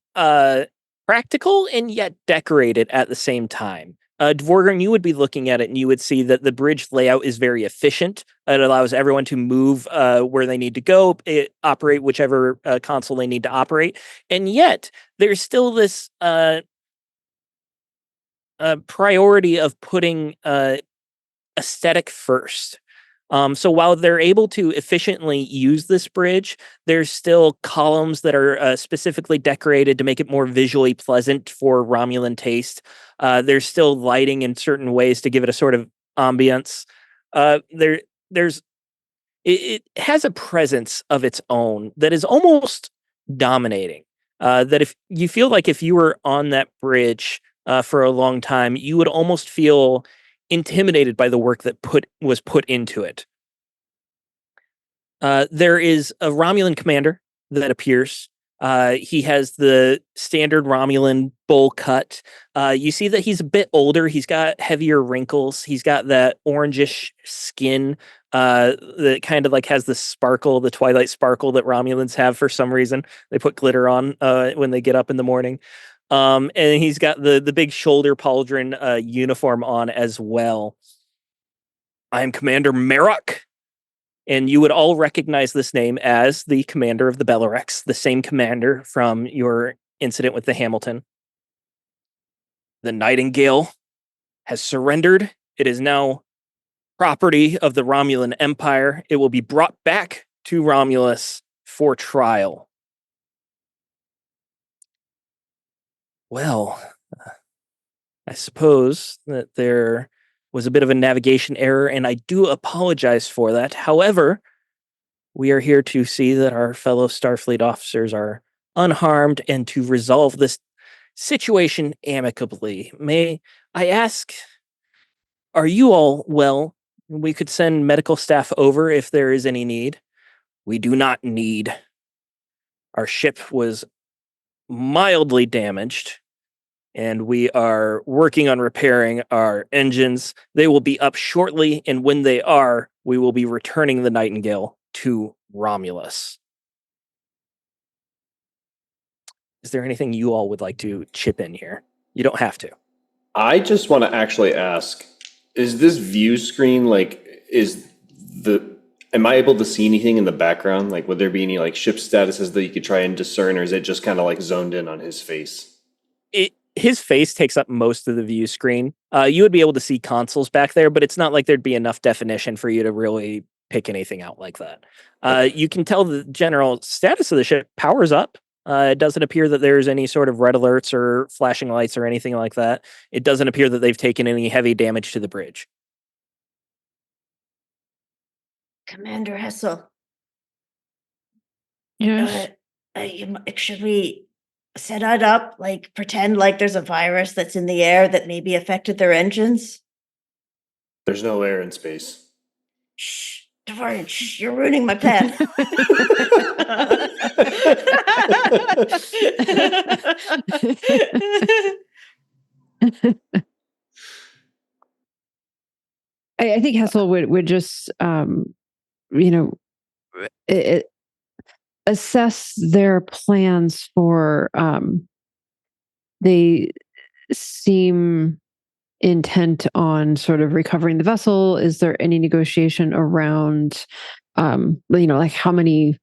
practical and yet decorated at the same time. Dvorggern, you would be looking at it and you would see that the bridge layout is very efficient. It allows everyone to move where they need to go, operate whichever console they need to operate. And yet, there's still this priority of putting aesthetic first. So while they're able to efficiently use this bridge, there's still columns that are specifically decorated to make it more visually pleasant for Romulan taste. There's still lighting in certain ways to give it a sort of ambience. There's it has a presence of its own that is almost dominating. That if you feel like if you were on that bridge for a long time, you would almost feel intimidated by the work that was put into it. There is a Romulan commander that appears. He has the standard Romulan bowl cut. You see that he's a bit older. He's got heavier wrinkles. He's got that orangish skin that kind of like has the sparkle, the twilight sparkle that Romulans have for some reason. They put glitter on when they get up in the morning. And he's got the big shoulder pauldron uniform on as well. I'm Commander Merrock, and you would all recognize this name as the commander of the Bellerex, the same commander from your incident with the Hamilton. The Nightingale has surrendered. It is now property of the Romulan Empire. It will be brought back to Romulus for trial. Well, I suppose that there was a bit of a navigation error, and I do apologize for that. However, we are here to see that our fellow Starfleet officers are unharmed and to resolve this situation amicably. May I ask, are you all well? We could send medical staff over if there is any need. We do not need. Our ship was mildly damaged, and we are working on repairing our engines. They will be up shortly, and when they are, we will be returning the Nightingale to Romulus. Is there anything you all would like to chip in here? You don't have to. I just want to actually ask, is this view screen am I able to see anything in the background? Like, would there be any like ship statuses that you could try and discern, or is it just kind of like zoned in on his face? His face takes up most of the view screen. You would be able to see consoles back there, but it's not like there'd be enough definition for you to really pick anything out like that. You can tell the general status of the ship. Power's up. It doesn't appear that there's any sort of red alerts or flashing lights or anything like that. It doesn't appear that they've taken any heavy damage to the bridge. Commander Hessel, Yes. should we set it up, like pretend like there's a virus that's in the air that maybe affected their engines? There's no air in space. Shh, Dvorggern, shh, you're ruining my plan. I think Hessel would just, you know, assess their plans for. They seem intent on sort of recovering the vessel. Is there any negotiation around, like how many,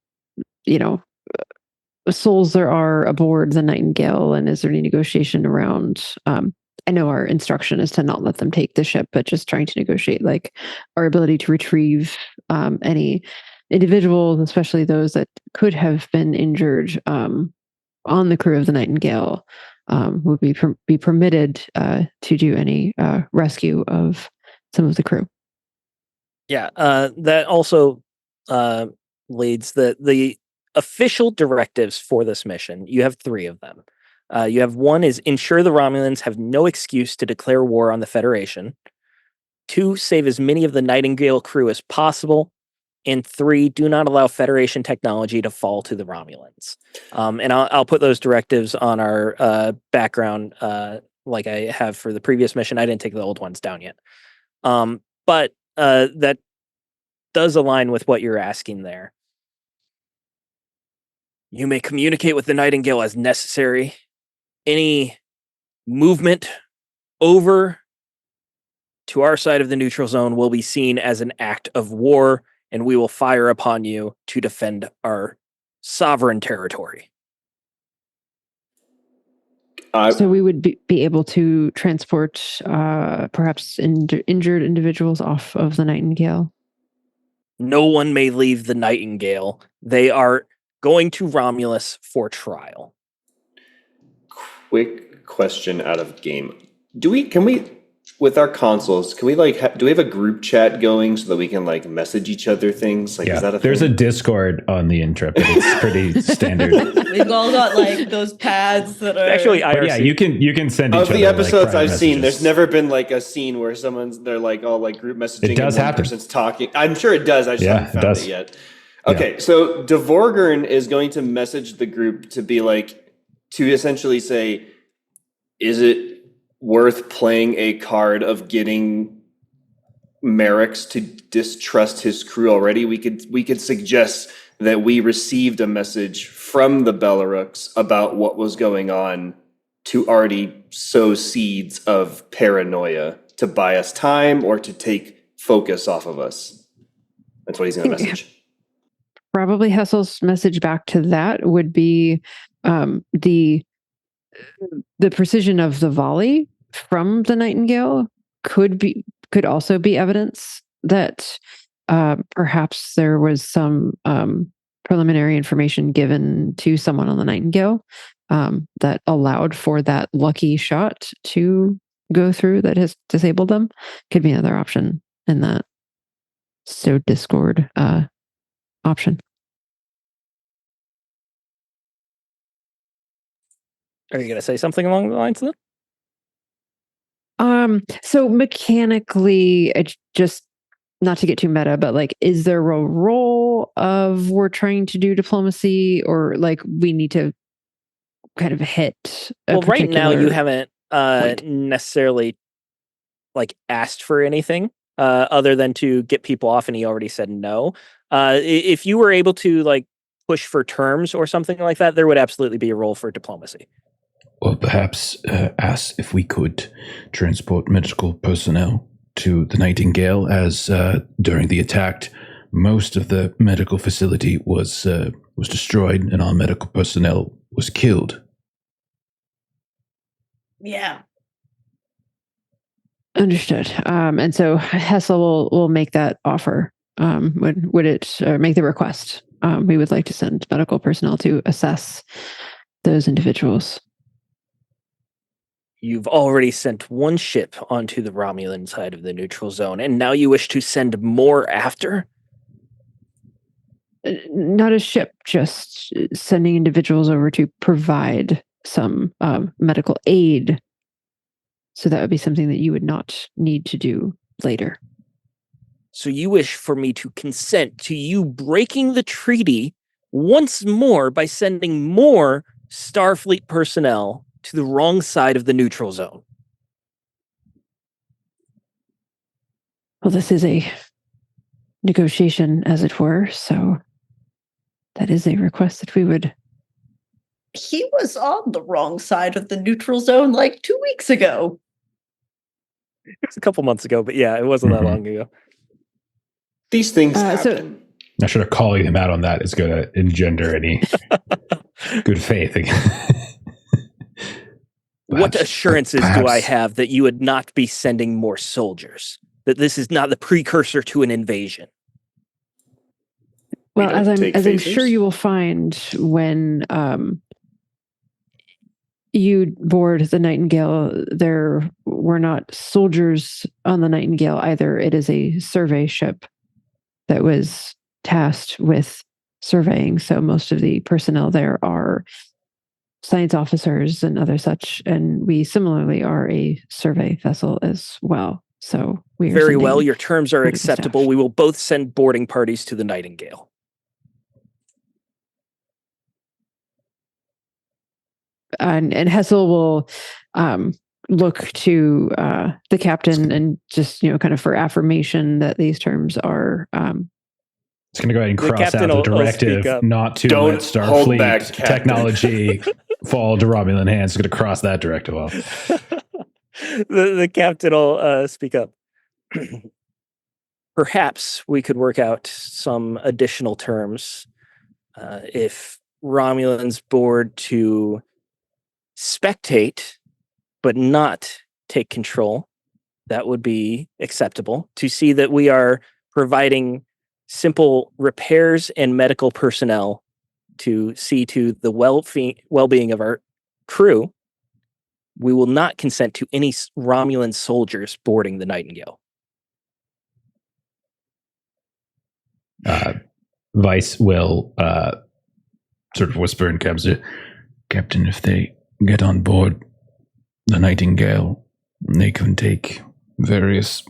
souls there are aboard the Nightingale, and is there any negotiation around? I know our instruction is to not let them take the ship, but just trying to negotiate like our ability to retrieve any individuals, especially those that could have been injured on the crew of the Nightingale, would be permitted to do any rescue of some of the crew. Yeah, that also leads the official directives for this mission. You have 3 of them. You have 1 is ensure the Romulans have no excuse to declare war on the Federation. 2, save as many of the Nightingale crew as possible. And 3, do not allow Federation technology to fall to the Romulans. And I'll put those directives on our background like I have for the previous mission. I didn't take the old ones down yet. But that does align with what you're asking there. You may communicate with the Nightingale as necessary. Any movement over to our side of the neutral zone will be seen as an act of war, and we will fire upon you to defend our sovereign territory. So we would be able to transport perhaps injured individuals off of the Nightingale. No one may leave the Nightingale. They are going to Romulus for trial. Quick question out of game. Can we, with our consoles, can we do we have a group chat going so that we can message each other things? Is that a there's thing? a Discord on the Intrepid. It's pretty standard. We've all got those pads that are Actually, But yeah, you can send each Of other the episodes private I've seen, messages. there's never been a scene where they're all group messaging. It does and one happen. person's talking. I'm sure it does. I just haven't found does. it yet. Okay, so Dvorggern is going to message the group to be to essentially say, is it worth playing a card of getting Merrick's to distrust his crew already? We could suggest that we received a message from the Belaruks about what was going on to already sow seeds of paranoia to buy us time or to take focus off of us. That's what he's going to message. Probably Hessel's message back to that would be the precision of the volley from the Nightingale could also be evidence that perhaps there was some preliminary information given to someone on the Nightingale that allowed for that lucky shot to go through that has disabled them. Could be another option in that Discord option. Are you going to say something along the lines of that? So mechanically, it's just not to get too meta, but is there a role of we're trying to do diplomacy, or we need to kind of hit a right now you haven't point? necessarily asked for anything other than to get people off, and he already said no. If you were able to push for terms or something like that, there would absolutely be a role for diplomacy. Or perhaps ask if we could transport medical personnel to the Nightingale, as during the attack, most of the medical facility was destroyed and our medical personnel was killed. Yeah. Understood. And so Hessel will make that offer. Would it make the request? We would like to send medical personnel to assess those individuals. You've already sent one ship onto the Romulan side of the neutral zone, and now you wish to send more after? Not a ship, just sending individuals over to provide some medical aid. So that would be something that you would not need to do later. So you wish for me to consent to you breaking the treaty once more by sending more Starfleet personnel to the wrong side of the neutral zone? Well, this is a negotiation, as it were, so that is a request that we would... He was on the wrong side of the neutral zone 2 weeks ago. It was a couple months ago, but yeah, it wasn't that long ago. These things happen. Not sure calling him out on that is going to engender any good faith. What assurances do I have that you would not be sending more soldiers? That this is not the precursor to an invasion? Well, as I'm sure you will find when you board the Nightingale, there were not soldiers on the Nightingale either. It is a survey ship that was tasked with surveying. So most of the personnel there are science officers and other such. And we similarly are a survey vessel as well. So we are very well. Your terms are acceptable. Staff. We will both send boarding parties to the Nightingale. And Hessel will look to the captain and just, kind of for affirmation that these terms are... It's going to go ahead and cross out the directive not to Don't let hold back, Starfleet Captain. technology fall to Romulan hands. It's going to cross that directive off. The captain will speak up. perhaps we could work out some additional terms if Romulans board to spectate but not take control. That would be acceptable. To see that we are providing simple repairs and medical personnel to see to the well-being of our crew, we will not consent to any Romulan soldiers boarding the Nightingale. Vice will sort of whisper in Cab's ear, Captain, if they get on board the Nightingale, they can take various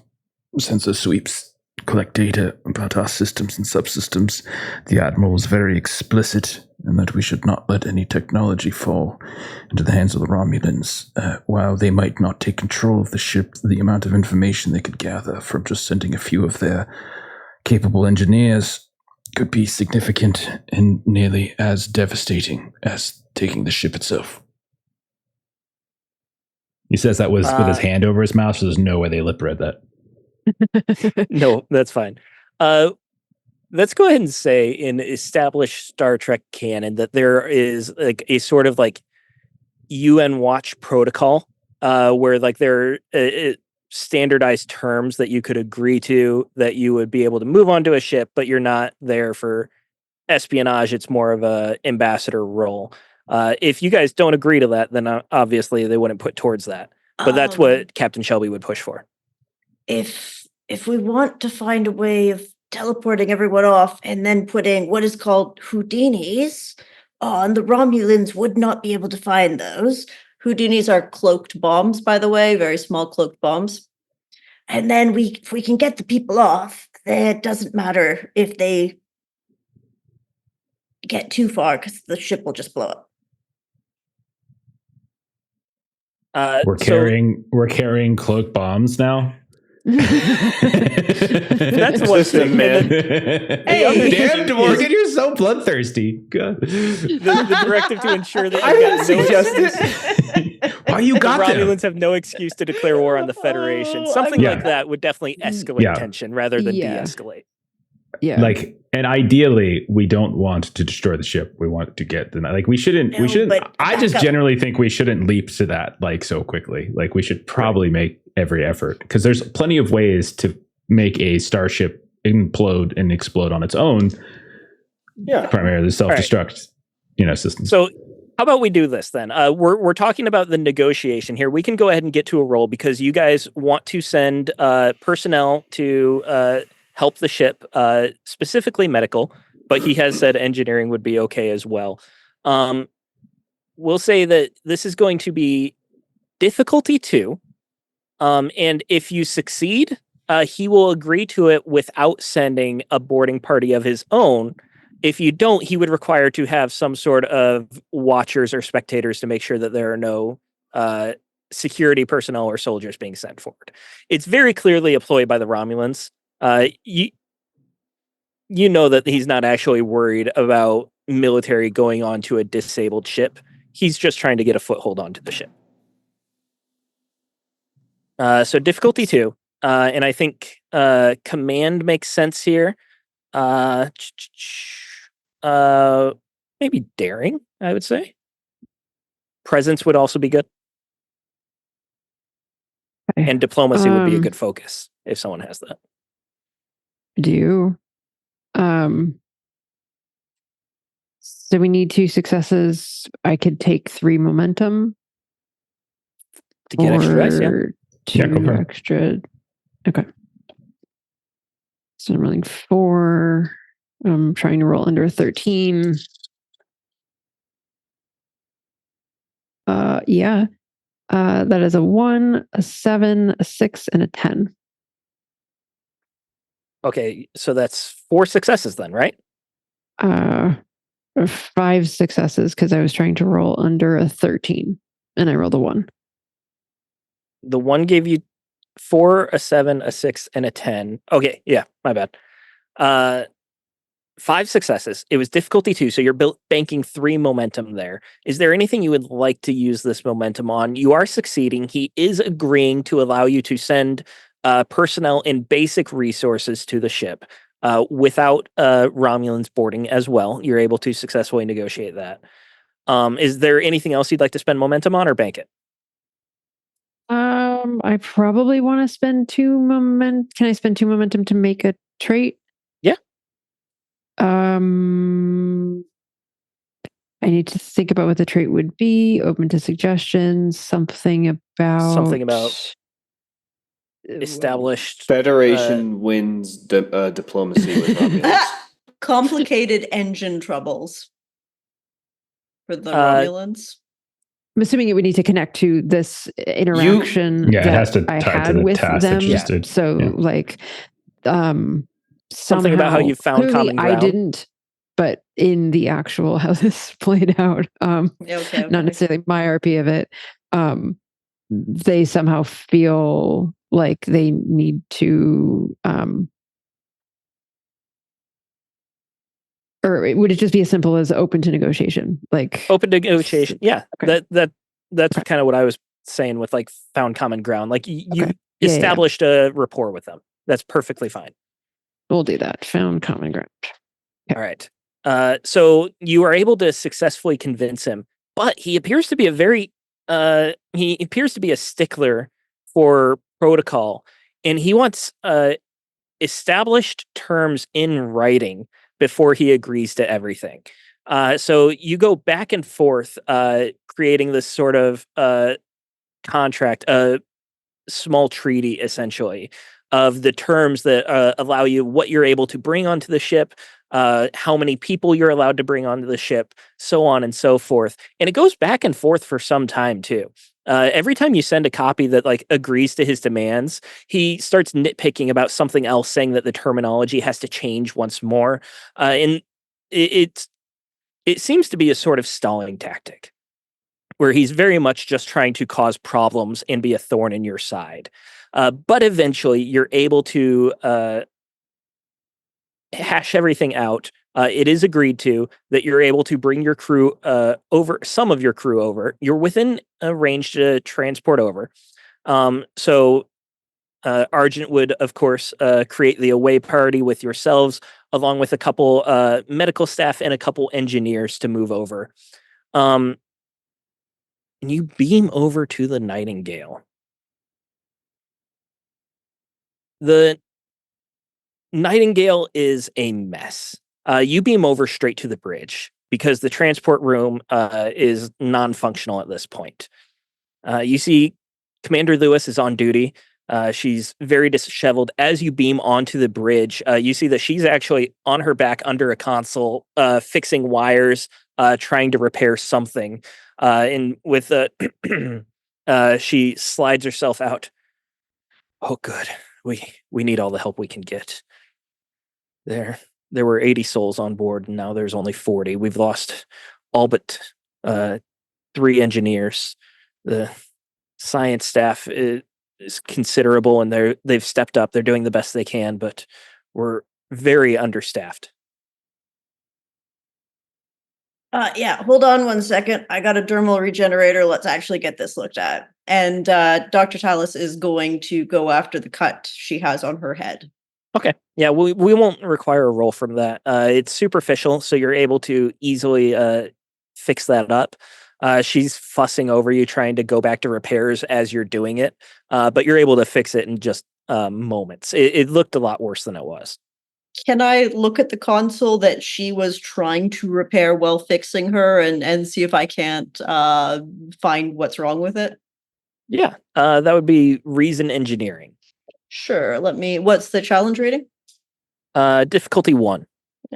sensor sweeps, collect data about our systems and subsystems. The Admiral is very explicit in that we should not let any technology fall into the hands of the Romulans. While they might not take control of the ship, the amount of information they could gather from just sending a few of their capable engineers could be significant and nearly as devastating as taking the ship itself. He says that with his hand over his mouth, so there's no way they lip read that. No, that's fine. Let's go ahead and say in established Star Trek canon that there is like a sort of like UN watch protocol where like there are standardized terms that you could agree to that you would be able to move onto a ship, but you're not there for espionage. It's more of a ambassador role. If you guys don't agree to that, then obviously they wouldn't put towards that. But that's what Captain Shelby would push for. If we want to find a way of teleporting everyone off and then putting what is called Houdinis on, the Romulans would not be able to find those. Houdinis are cloaked bombs, by the way, very small cloaked bombs. And then if we can get the people off, then it doesn't matter if they get too far because the ship will just blow up. We're carrying cloak bombs now. That's what's the man. Hey, damn Dvorggern, you're so bloodthirsty. God. The directive to ensure that I didn't suggest it. Why you got the them? Romulans have no excuse to declare war on the Federation. Something like that would definitely escalate tension rather than de-escalate. Yeah. Like, and ideally, we don't want to destroy the ship. We want to get the we shouldn't. I just generally think we shouldn't leap to that like so quickly. Like, we should probably make every effort because there's plenty of ways to make a starship implode and explode on its own. Yeah, primarily self-destruct, systems. So, how about we do this then? We're talking about the negotiation here. We can go ahead and get to a roll because you guys want to send personnel to help the ship, specifically medical, but he has said engineering would be okay as well. We'll say that this is going to be difficulty 2. And if you succeed, he will agree to it without sending a boarding party of his own. If you don't, he would require to have some sort of watchers or spectators to make sure that there are no security personnel or soldiers being sent forward. It's very clearly a ploy by the Romulans. You know that he's not actually worried about military going onto a disabled ship. He's just trying to get a foothold onto the ship. So difficulty 2, and I think command makes sense here. Maybe daring, I would say. Presence would also be good. Okay. And diplomacy would be a good focus if someone has that. So we need 2 successes. I could take 3 momentum to get extra dice, yeah. 2 extra. Okay. So I'm rolling 4. I'm trying to roll under a 13. That is a 1, a 7, a 6, and a 10. Okay, so that's 4 successes then, right? 5 successes because I was trying to roll under a 13, and I rolled a 1. The 1 gave you 4, a 7, a 6, and a 10. Okay, yeah, my bad. 5 successes. It was difficulty 2, so you're banking 3 momentum there. Is there anything you would like to use this momentum on? You are succeeding. He is agreeing to allow you to send personnel and basic resources to the ship without Romulans boarding as well. You're able to successfully negotiate that. Is there anything else you'd like to spend momentum on or bank it? I probably want to spend 2 momentum. Can I spend 2 momentum to make a trait? Yeah. I need to think about what the trait would be. Open to suggestions. Something about Established Federation wins diplomacy with Romulans. Complicated engine troubles for the Romulans. I'm assuming it would need to connect to this interaction it has to I tie to had the with task that them. you just did. So, Yeah. like, Something about how you found clearly common ground. I didn't, but in the actual how this played out, Okay. not necessarily my RP of it, they somehow feel like they need to, or would it just be as simple as open to negotiation? Like Open to negotiation. Yeah, Okay. that's kind of what I was saying with like found common ground. Like you Okay. Yeah. established a rapport with them. That's perfectly fine. We'll do that. Found common ground. All right. So you are able to successfully convince him, but he appears to be a stickler for protocol, and he wants established terms in writing before he agrees to everything. So you go back and forth, creating this sort of contract, a small treaty essentially of the terms that allow you what you're able to bring onto the ship, how many people you're allowed to bring onto the ship, so on and so forth. And it goes back and forth for some time too. Every time you send a copy that like agrees to his demands, he starts nitpicking about something else, saying that the terminology has to change once more. And it seems to be a sort of stalling tactic where he's very much just trying to cause problems and be a thorn in your side. But eventually you're able to hash everything out. It is agreed to that you're able to bring your crew over, some of your crew over. You're within a range to transport over. So Argent would, of course, create the away party with yourselves, along with a couple medical staff and a couple engineers to move over. And you beam over to the Nightingale. The Nightingale is a mess. You beam over straight to the bridge because the transport room is non-functional at this point. You see Commander Lewis is on duty. She's very disheveled. As you beam onto the bridge, you see that she's actually on her back under a console, fixing wires, trying to repair something. And with she slides herself out. Oh, good. We need all the help we can get. There were 80 souls on board, and now there's only 40. We've lost all but 3 engineers. The science staff is considerable, and they've stepped up. They're doing the best they can, but we're very understaffed. Yeah, hold on one second. I got a dermal regenerator. Let's actually get this looked at. And Dr. Tallis is going to go after the cut she has on her head. Okay. Yeah, we won't require a roll from that. It's superficial, so you're able to easily fix that up. She's fussing over you, trying to go back to repairs as you're doing it, but you're able to fix it in just moments. It looked a lot worse than it was. Can I look at the console that she was trying to repair while fixing her and see if I can't find what's wrong with it? Yeah, that would be reason engineering. Sure. What's the challenge rating? Difficulty 1.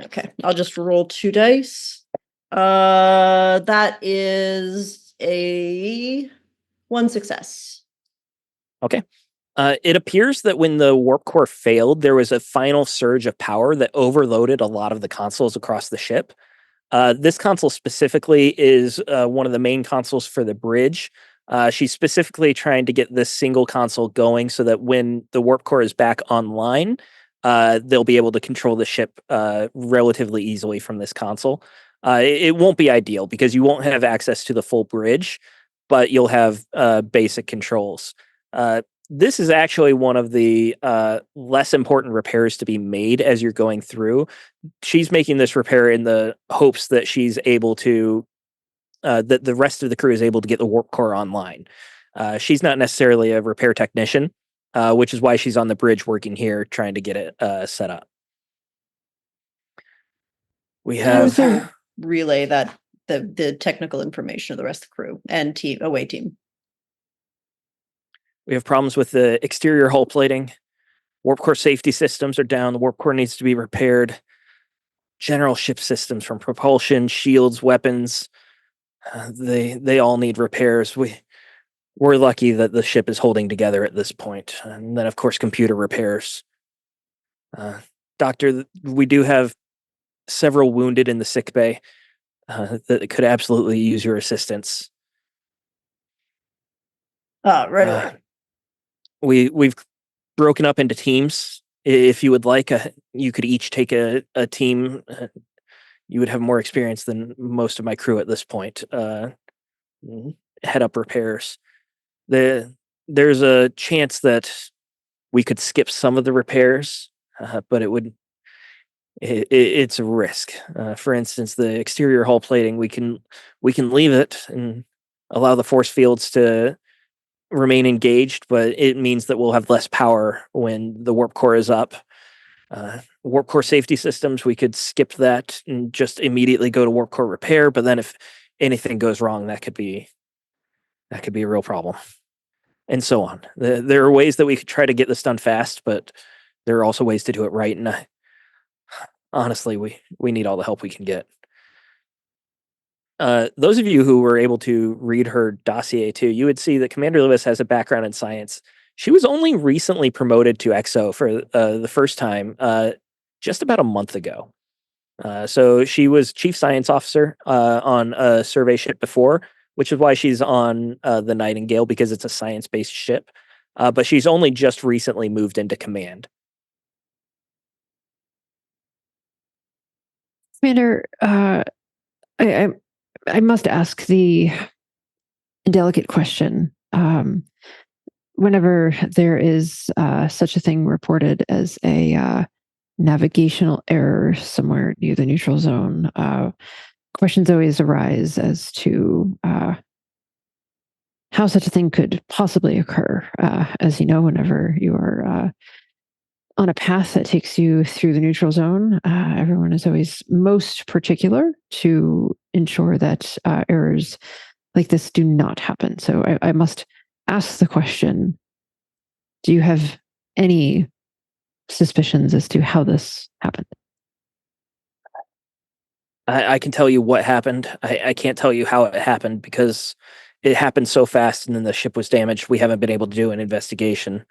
Okay, I'll just roll 2 dice. That is a 1 success. Okay. It appears that when the warp core failed, there was a final surge of power that overloaded a lot of the consoles across the ship. This console specifically is one of the main consoles for the bridge. She's specifically trying to get this single console going so that when the warp core is back online, they'll be able to control the ship relatively easily from this console. It won't be ideal because you won't have access to the full bridge, but you'll have basic controls. This is actually one of the less important repairs to be made as you're going through. She's making this repair in the hopes that she's able to, that the rest of the crew is able to get the warp core online. She's not necessarily a repair technician, which is why she's on the bridge working here trying to get it set up. We How is have there relay that the technical information of the rest of the crew and away team? we have problems with the exterior hull plating. Warp core safety systems are down. The warp core needs to be repaired. General ship systems from propulsion, shields, weapons, they all need repairs. We're lucky that the ship is holding together at this point. And then, of course, computer repairs. Doctor, we do have several wounded in the sick bay that could absolutely use your assistance. Right away. We've broken up into teams. If you would like, you could each take a team. You would have more experience than most of my crew at this point. Head up repairs. There's a chance that we could skip some of the repairs, but it's a risk. For instance, the exterior hull plating, we can leave it and allow the force fields to remain engaged, but it means that we'll have less power when the warp core is up. Warp core safety systems, we could skip that and just immediately go to warp core repair, but then if anything goes wrong, that could be a real problem. And so on. There are ways that we could try to get this done fast, but there are also ways to do it right. And honestly, we need all the help we can get. Those of you who were able to read her dossier too, you would see that Commander Lewis has a background in science. She was only recently promoted to XO for the first time just about a month ago. So she was chief science officer on a survey ship before, which is why she's on the Nightingale, because it's a science-based ship. But she's only just recently moved into command. Commander, I must ask the delicate question. Whenever there is such a thing reported as a navigational error somewhere near the neutral zone, questions always arise as to how such a thing could possibly occur. As you know, whenever you are on a path that takes you through the neutral zone, everyone is always most particular to ensure that errors like this do not happen. So I must ask the question, do you have any suspicions as to how this happened? I can tell you what happened. I can't tell you how it happened because it happened so fast and then the ship was damaged. We haven't been able to do an investigation.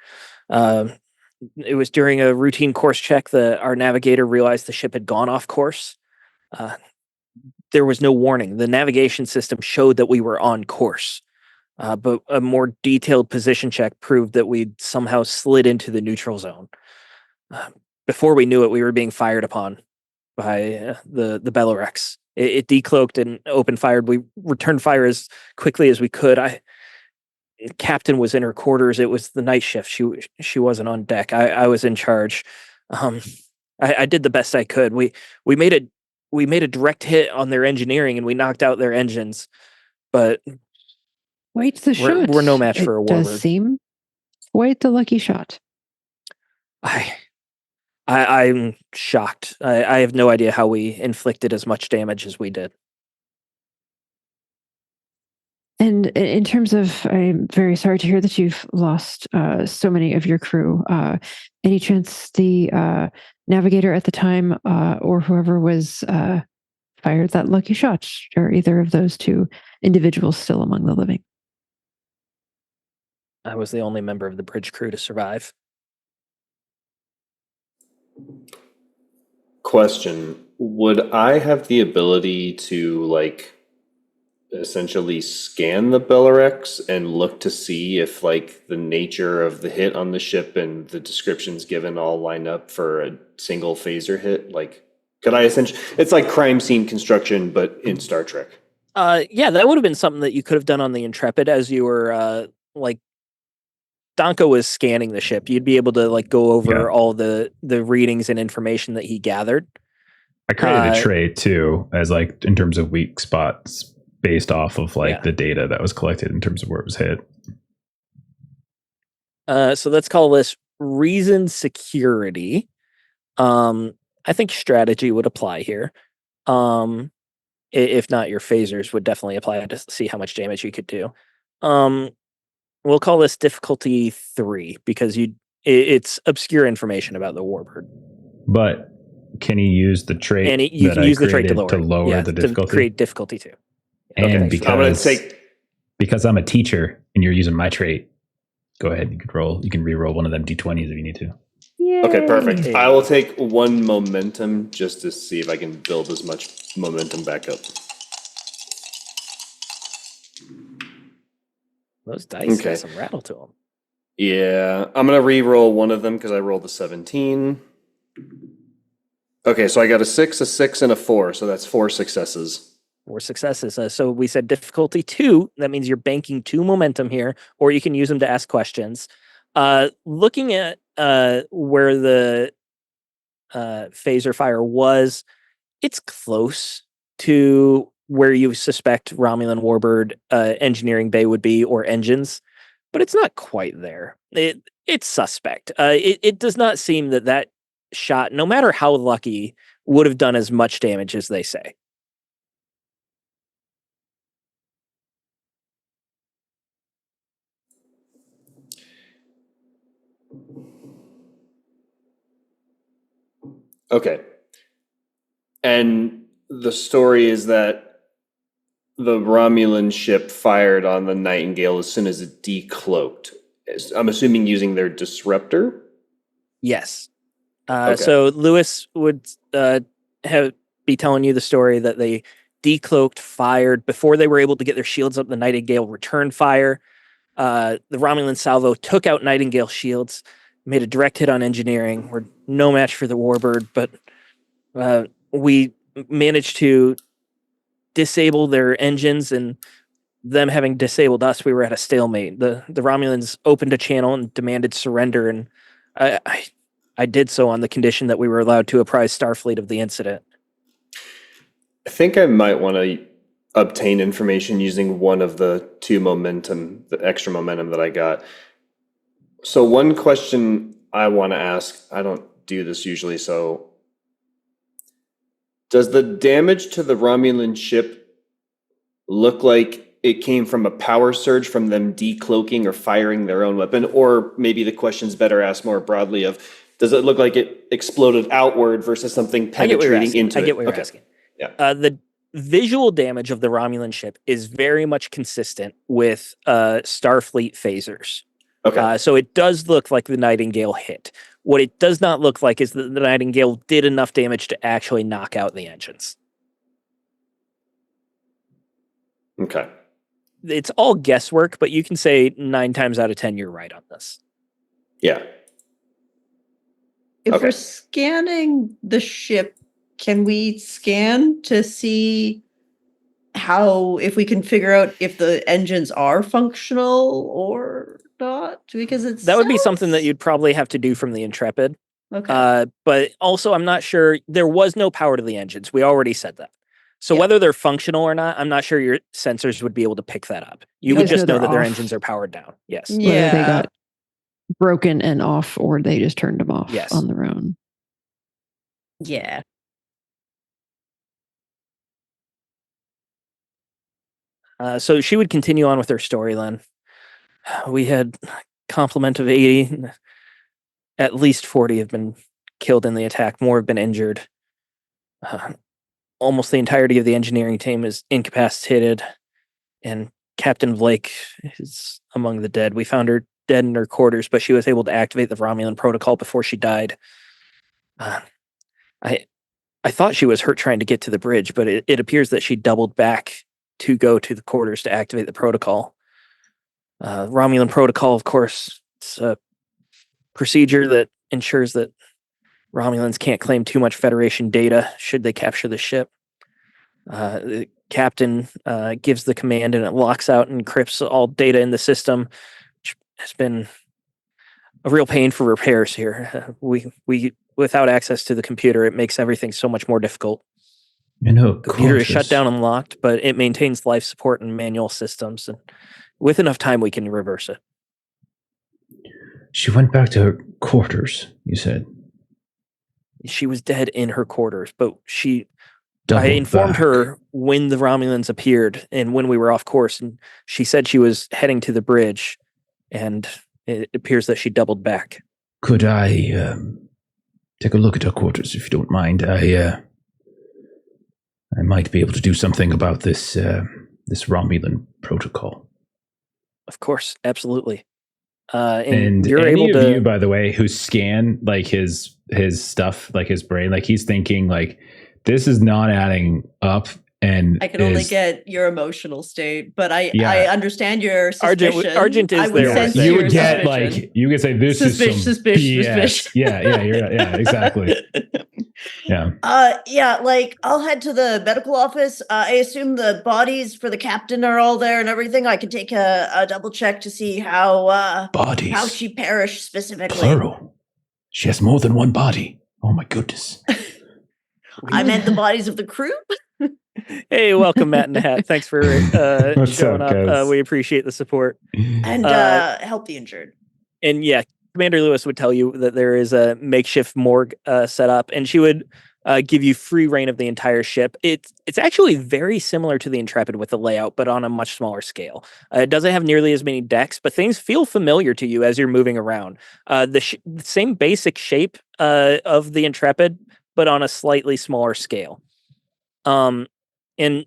It was during a routine course check that our navigator realized the ship had gone off course. There was no warning. The navigation system showed that we were on course, but a more detailed position check proved that we'd somehow slid into the neutral zone. Before we knew it, we were being fired upon by the Belorex. It decloaked and open fired. We returned fire as quickly as we could. Captain was in her quarters. It was the night shift. She wasn't on deck. I was in charge. I did the best I could. We made a direct hit on their engineering and we knocked out their engines. But Quite the shot. We're no match for a It warbird. does seem quite the lucky shot. I'm shocked. I have no idea how we inflicted as much damage as we did. And in terms of, I'm very sorry to hear that you've lost so many of your crew. Any chance the navigator at the time or whoever was fired that lucky shot, are either of those two individuals still among the living? I was the only member of the bridge crew to survive. Question: would I have the ability to essentially scan the Belorex and look to see if the nature of the hit on the ship and the descriptions given all line up for a single phaser hit? Could I essentially, it's like crime scene construction but in Star Trek. Yeah, that would have been something that you could have done on the Intrepid as you were Donko was scanning the ship, you'd be able to like go over Yeah. all the readings and information that he gathered. I created a trait too, as like in terms of weak spots based off of like the data that was collected in terms of where it was hit. So let's call this reason security. I think strategy would apply here. If not, your phasers would definitely apply to see how much damage you could do. We'll call this difficulty 3 because it's obscure information about the warbird. But can he use the trait And you that can I use the trait created to lower the difficulty? To create difficulty 2. And Okay, I'm going to take. because I'm a teacher and you're using my trait, go ahead. You could roll. You can re-roll one of them d20s if you need to. Yay. Okay, perfect. I will take 1 momentum just to see if I can build as much momentum back up. Those dice Okay. have some rattle to them. Yeah, I'm going to re-roll one of them because I rolled a 17. Okay, so I got a 6, a 6, and a 4, so that's 4 successes. 4 successes. So we said difficulty 2. That means you're banking 2 momentum here, or you can use them to ask questions. Looking at where the phaser fire was, it's close to where you suspect Romulan Warbird engineering bay would be, or engines, but it's not quite there. It's suspect. It does not seem that shot, no matter how lucky, would have done as much damage as they say. Okay. And the story is that the Romulan ship fired on the Nightingale as soon as it decloaked. I'm assuming using their disruptor? Yes. Okay. So Lewis would be telling you the story that they decloaked, fired before they were able to get their shields up. The Nightingale returned fire. The Romulan salvo took out Nightingale shields, made a direct hit on engineering. We're no match for the Warbird, but we managed to disable their engines, and them having disabled us, we were at a stalemate. The Romulans opened a channel and demanded surrender, and I did so on the condition that we were allowed to apprise Starfleet of the incident. I think I might want to obtain information using one of the 2 momentum, the extra momentum that I got. So one question I want to ask, I don't do this usually, so does the damage to the Romulan ship look like it came from a power surge from them decloaking or firing their own weapon? Or maybe the question's better asked more broadly of, does it look like it exploded outward versus something penetrating into it? I get what you're asking. Yeah. The visual damage of the Romulan ship is very much consistent with Starfleet phasers. Okay. So it does look like the Nightingale hit. What it does not look like is that the Nightingale did enough damage to actually knock out the engines. Okay. It's all guesswork, but you can say 9 times out of 10 you're right on this. Yeah. If Okay. we're scanning the ship, can we scan to see if we can figure out if the engines are functional or not? Because that would be something that you'd probably have to do from the Intrepid. Okay. But also, I'm not sure. There was no power to the engines. We already said that. So Yeah. whether they're functional or not, I'm not sure your sensors would be able to pick that up. You You would guys just know know they're that their off. engines are powered down. Yes. Whether they got broken and off or they just turned them off Yes. on their own. Yeah. So she would continue on with her storyline. We had complement of 80. At least 40 have been killed in the attack. More have been injured. Almost the entirety of the engineering team is incapacitated, and Captain Blake is among the dead. We found her dead in her quarters, but she was able to activate the Romulan protocol before she died. I thought she was hurt trying to get to the bridge, but it appears that she doubled back to go to the quarters to activate the protocol. Romulan protocol, of course, it's a procedure that ensures that Romulans can't claim too much Federation data should they capture the ship. The captain gives the command, and it locks out and encrypts all data in the system, which has been a real pain for repairs here. We without access to the computer, it makes everything so much more difficult. You know, The computer is shut quarters. down and locked, but it maintains life support and manual systems, and with enough time, we can reverse it. She went back to her quarters, you said. She was dead in her quarters, but I Doubled informed back. her when the Romulans appeared and when we were off course, and she said she was heading to the bridge, and it appears that she doubled back. Could I take a look at her quarters, if you don't mind? I might be able to do something about this Romulan protocol. Of course, absolutely. And you're any able of to you, by the way, who scan like his stuff, like his brain, like he's thinking like this is not adding up. And I can only get your emotional state, but I understand your Argent. suspicion. Argent is I would there sense with you your would get suspicion. like you could say this is some Suspicion. BS. Yeah, exactly. Yeah, like I'll head to the medical office. I assume the bodies for the captain are all there and everything. I can take a double check to see how Bodies. she perished specifically. Plural. She has more than one body. Oh my goodness. I meant the bodies of the crew. Hey, welcome, Matt in the Hat. Thanks for What's showing up, up. guys? We appreciate the support. And help the injured. And yeah, Commander Lewis would tell you that there is a makeshift morgue set up, and she would give you free reign of the entire ship. It's actually very similar to the Intrepid with the layout, but on a much smaller scale. It doesn't have nearly as many decks, but things feel familiar to you as you're moving around. The same basic shape of the Intrepid, but on a slightly smaller scale. And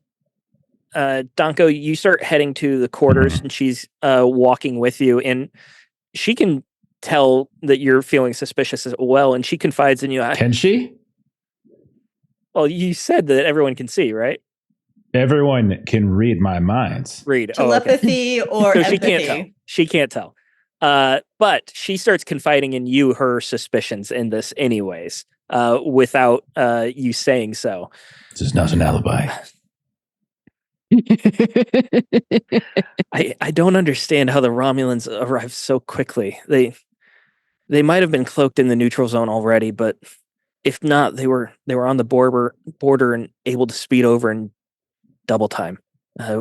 Danko, you start heading to the quarters, and she's walking with you, and she can tell that you're feeling suspicious as well, and she confides in you. Can she? Well, you said that everyone can see, right? Everyone can read my minds. Read. Telepathy or So empathy. she can't tell. But she starts confiding in you her suspicions in this anyways, without you saying so. This is not an alibi. I don't understand how the Romulans arrived so quickly. They might have been cloaked in the neutral zone already, but if not, they were on the border and able to speed over in double time.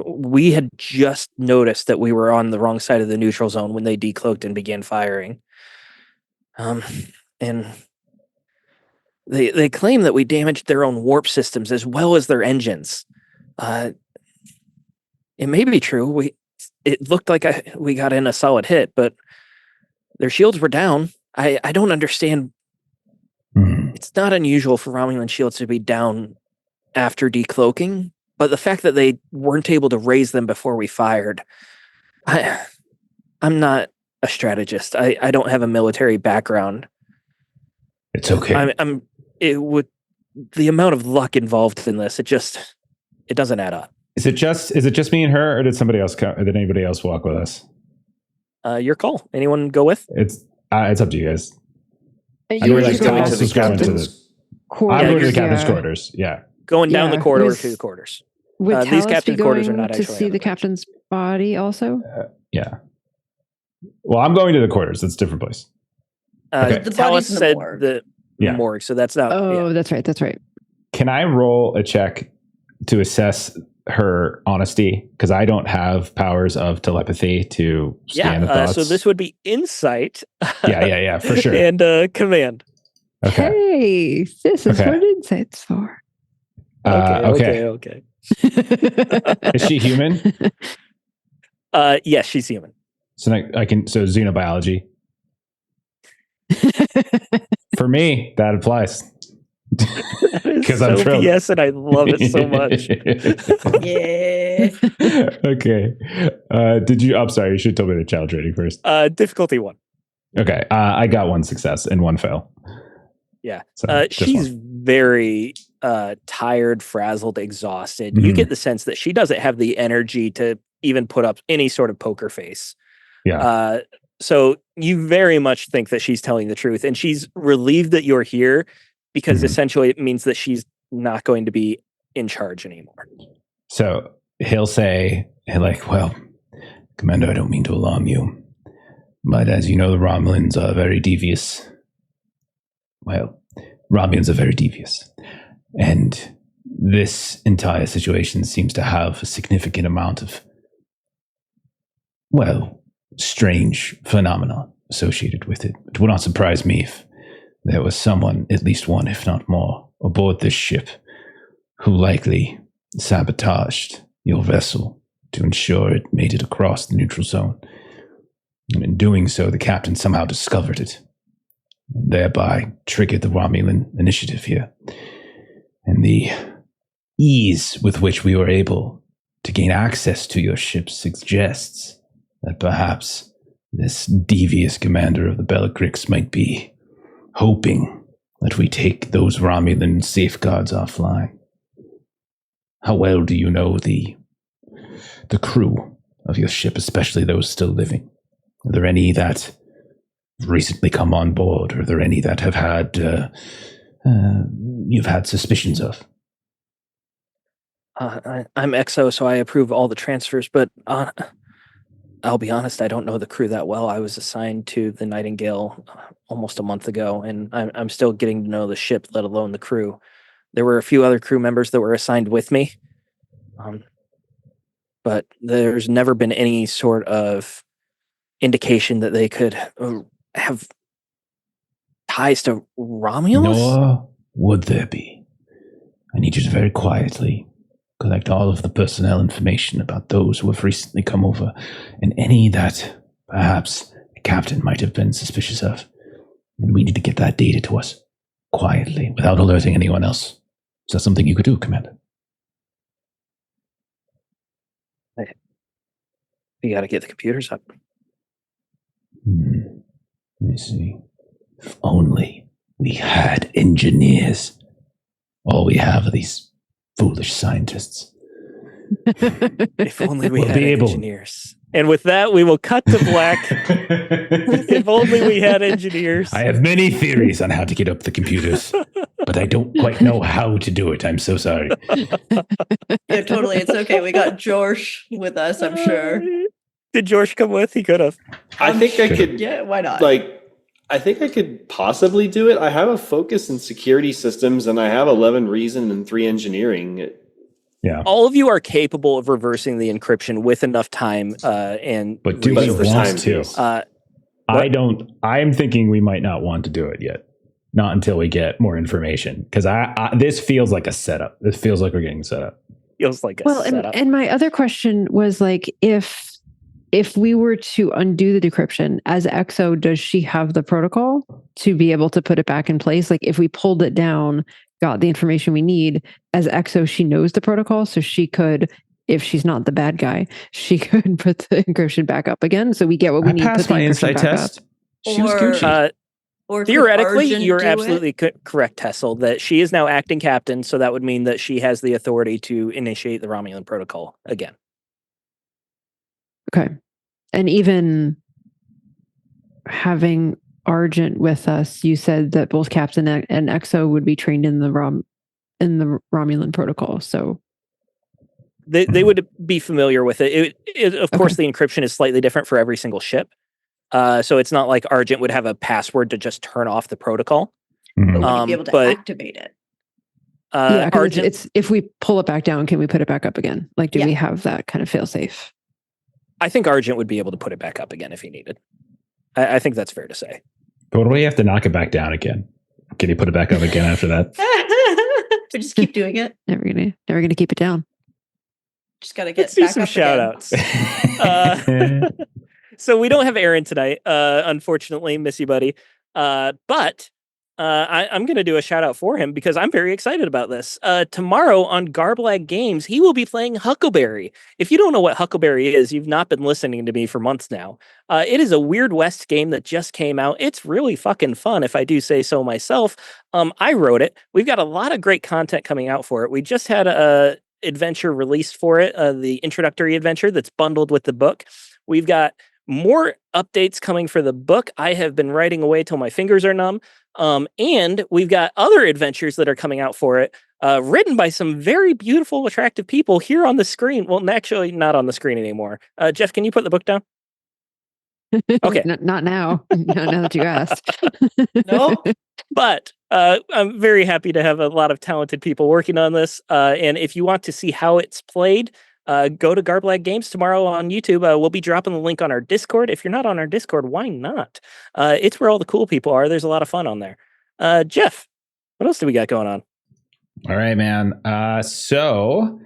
We had just noticed that we were on the wrong side of the neutral zone when they decloaked and began firing. And they claim that we damaged their own warp systems as well as their engines. It may be true. It looked like we got in a solid hit, but their shields were down. I don't understand. It's not unusual for Romulan shields to be down after decloaking, but the fact that they weren't able to raise them before we fired, I'm not a strategist. I don't have a military background. It's okay. The amount of luck involved in this, it doesn't add up. Is it just me and her, or did somebody else come? Or did anybody else walk with us? Your call. Anyone go with? It's up to you guys. You were like just going going to the captain's. I'm going to the Yeah, captain's quarters. Yeah. Going down the corridor was- to the quarters. Would These Talus be captain's quarters are going not to actually see on the the bridge. captain's body also? Yeah. Well, I'm going to the quarters. It's a different place. Okay. The Talus body's in the said morgue. the Yeah. morgue, so that's not. Oh, yeah. that's right. Can I roll a check to assess her honesty? Because I don't have powers of telepathy to scan the thoughts. So this would be insight. Yeah, for sure. And command. Okay. Hey, this is Okay. what insight's for. Okay. Is she human? Yes, she's human. So xenobiology. For me, that applies. Because I'm thrilled. Yes, and I love it so much. Yeah. Okay. I'm sorry, you should have told me the challenge rating first. Difficulty 1. Okay. I got 1 success and 1 fail. Yeah. So just She's 1. very tired, frazzled, exhausted. You Mhm. get the sense that she doesn't have the energy to even put up any sort of poker face. Yeah. So you very much think that she's telling the truth, and she's relieved that you're here because Mhm. essentially it means that she's not going to be in charge anymore. So he'll say, like, well, Commander, I don't mean to alarm you, But as you know, the Romulans are very devious. Well, Romulans are very devious. And this entire situation seems to have a significant amount of, well, strange phenomena associated with it. It would not surprise me if there was someone, at least one, if not more, aboard this ship who likely sabotaged your vessel to ensure it made it across the neutral zone. And in doing so, the captain somehow discovered it, and thereby triggered the Romulan initiative here. And the ease with which we were able to gain access to your ship suggests that perhaps this devious commander of the Krux might be hoping that we take those Romulan safeguards offline. How well do you know the crew of your ship, especially those still living? Are there any that have recently come on board, or are there any that have had you've had suspicions of? I'm EXO, so I approve all the transfers, but I'll be honest, I don't know the crew that well. I was assigned to the Nightingale almost a month ago, and I'm still getting to know the ship, let alone the crew. There were a few other crew members that were assigned with me, but there's never been any sort of indication that they could have ties to Romulus. Nor would there be. I need you to very quietly collect all of the personnel information about those who have recently come over, and any that perhaps the captain might have been suspicious of. And we need to get that data to us quietly, without alerting anyone else. Is that something you could do, Commander? You got to get the computers up. Let me see. If only we had engineers. All we have are these foolish scientists. If only we We'll had be able- engineers. And with that, we will cut to black. If only we had engineers. I have many theories on how to get up the computers, but I don't quite know how to do it. I'm so sorry. Yeah, totally. It's okay. We got George with us, I'm sure. Did George come with? He could have. I think I could. Yeah, why not? I think I could possibly do it. I have a focus in security systems, and I have 11 reason and 3 engineering. Yeah. All of you are capable of reversing the encryption with enough time and But do we resources. want to? Yes. I don't. I'm thinking we might not want to do it yet. Not until we get more information. Because this feels like a setup. This feels like we're getting set up. feels like a Well, setup. and my other question was like, if we were to undo the decryption as EXO, does she have the protocol to be able to put it back in place? Like if we pulled it down, got the information we need as EXO, she knows the protocol, so she could, if she's not the bad guy, she could put the encryption back up again. So we get what we I need. passed put the my encryption insight back up. test. She was Or- Gucci. Or could Theoretically, Argent you're do absolutely it? correct, Tessel, that she is now acting captain, so that would mean that she has the authority to initiate the Romulan protocol again. Okay. And even having Argent with us, you said that both Captain and EXO would be trained in the Romulan protocol. So They would be familiar with it. Of course, the encryption is slightly different for every single ship. So it's not like Argent would have a password to just turn off the protocol. Mhm. But would you be able to but- activate it? yeah, 'cause Argent, it's if we pull it back down, can we put it back up again? Like, do Yeah. we have that kind of fail safe? I think Argent would be able to put it back up again if he needed. I think that's fair to say. But what do we have to knock it back down again? Can you put it back up again after that? We just keep doing it. Never gonna keep it down. Just gotta get Let's do back some up shout again. outs. So we don't have Aaron tonight, unfortunately, miss you, buddy. But I'm going to do a shout out for him because I'm very excited about this. Tomorrow on Garblag Games, he will be playing Huckleberry. If you don't know what Huckleberry is, you've not been listening to me for months now. It is a Weird West game that just came out. It's really fucking fun, if I do say so myself. I wrote it. We've got a lot of great content coming out for it. We just had a adventure released for it, the introductory adventure that's bundled with the book. We've got more updates coming for the book. I have been writing away till my fingers are numb. And we've got other adventures that are coming out for it, written by some very beautiful, attractive people here on the screen. Well, actually, not on the screen anymore. Jeff, can you put the book down? Okay. Not now. Now that you asked. Nope. But I'm very happy to have a lot of talented people working on this. And if you want to see how it's played, go to Garblag Games tomorrow on YouTube. We'll be dropping the link on our Discord. If you're not on our Discord, why not? It's where all the cool people are. There's a lot of fun on there. Jeff, what else do we got going on? All right, man. So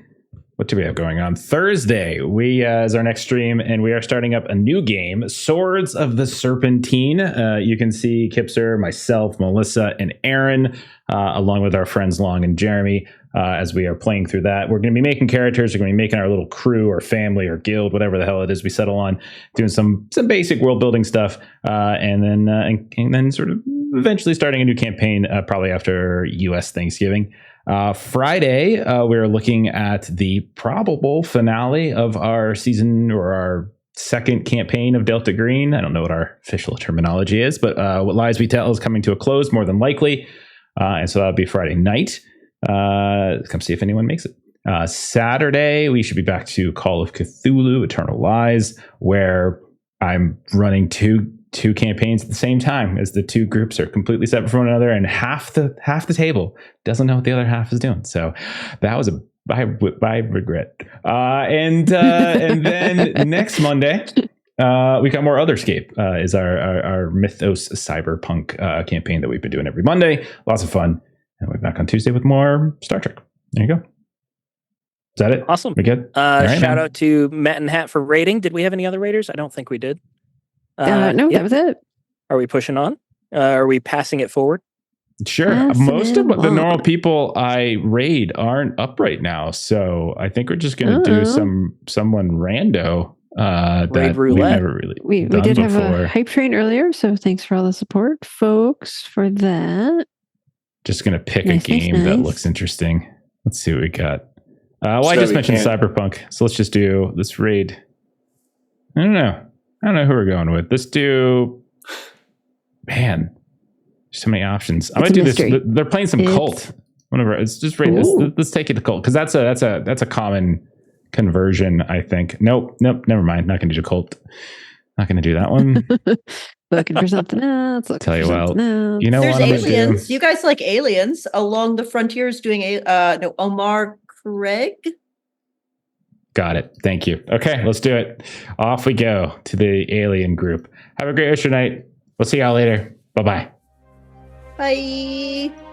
what do we have going on? Thursday, we is our next stream, and we are starting up a new game, Swords of the Serpentine. You can see Kipser, myself, Melissa, and Aaron, along with our friends Long and Jeremy, as we are playing through that. We're going to be making characters. We're going to be making our little crew or family or guild, whatever the hell it is we settle on, doing some basic world building stuff, and then sort of eventually starting a new campaign, probably after U.S. Thanksgiving. Friday, we're looking at the probable finale of our season, or our second campaign of Delta Green. I don't know what our official terminology is, but What Lies We Tell is coming to a close, more than likely. And so that'll be Friday night. Come see if anyone makes it. Saturday, we should be back to Call of Cthulhu, Eternal Lies, where I'm running two campaigns at the same time, as the two groups are completely separate from one another, and half the table doesn't know what the other half is doing. So that was by regret. And then next Monday, we got more Otherscape, is our Mythos Cyberpunk campaign that we've been doing every Monday. Lots of fun. And we're back on Tuesday with more Star Trek. There you go. Is that it? Awesome. We good? Shout out to Matt and Hat for rating. Did we have any other raters? I don't think we did. No, yeah. that was it. Are we pushing on? Are we passing it forward? Sure. Most of the normal people I raid aren't up right now, so I think we're just going to do someone rando. That roulette. We did have a hype train earlier, so thanks for all the support, folks, for that. Just going to pick a game that looks interesting. Let's see what we got. Well, I just mentioned Cyberpunk, so let's raid. I don't know who we're going with. Let's do, man, there's so many options. I might do this. They're playing some Cult. Whatever. It's just raid. Let's take it to Cult, because that's a common conversion, I think. Nope. Never mind. Not going to do Cult. Not going to do that one. Looking for something else. Tell you what, you know There's what? aliens. You guys like aliens? Along the Frontiers doing Omar Craig. Got it. Thank you. Okay, let's do it. Off we go to the alien group. Have a great rest of your night. We'll see y'all later. Bye-bye. Bye.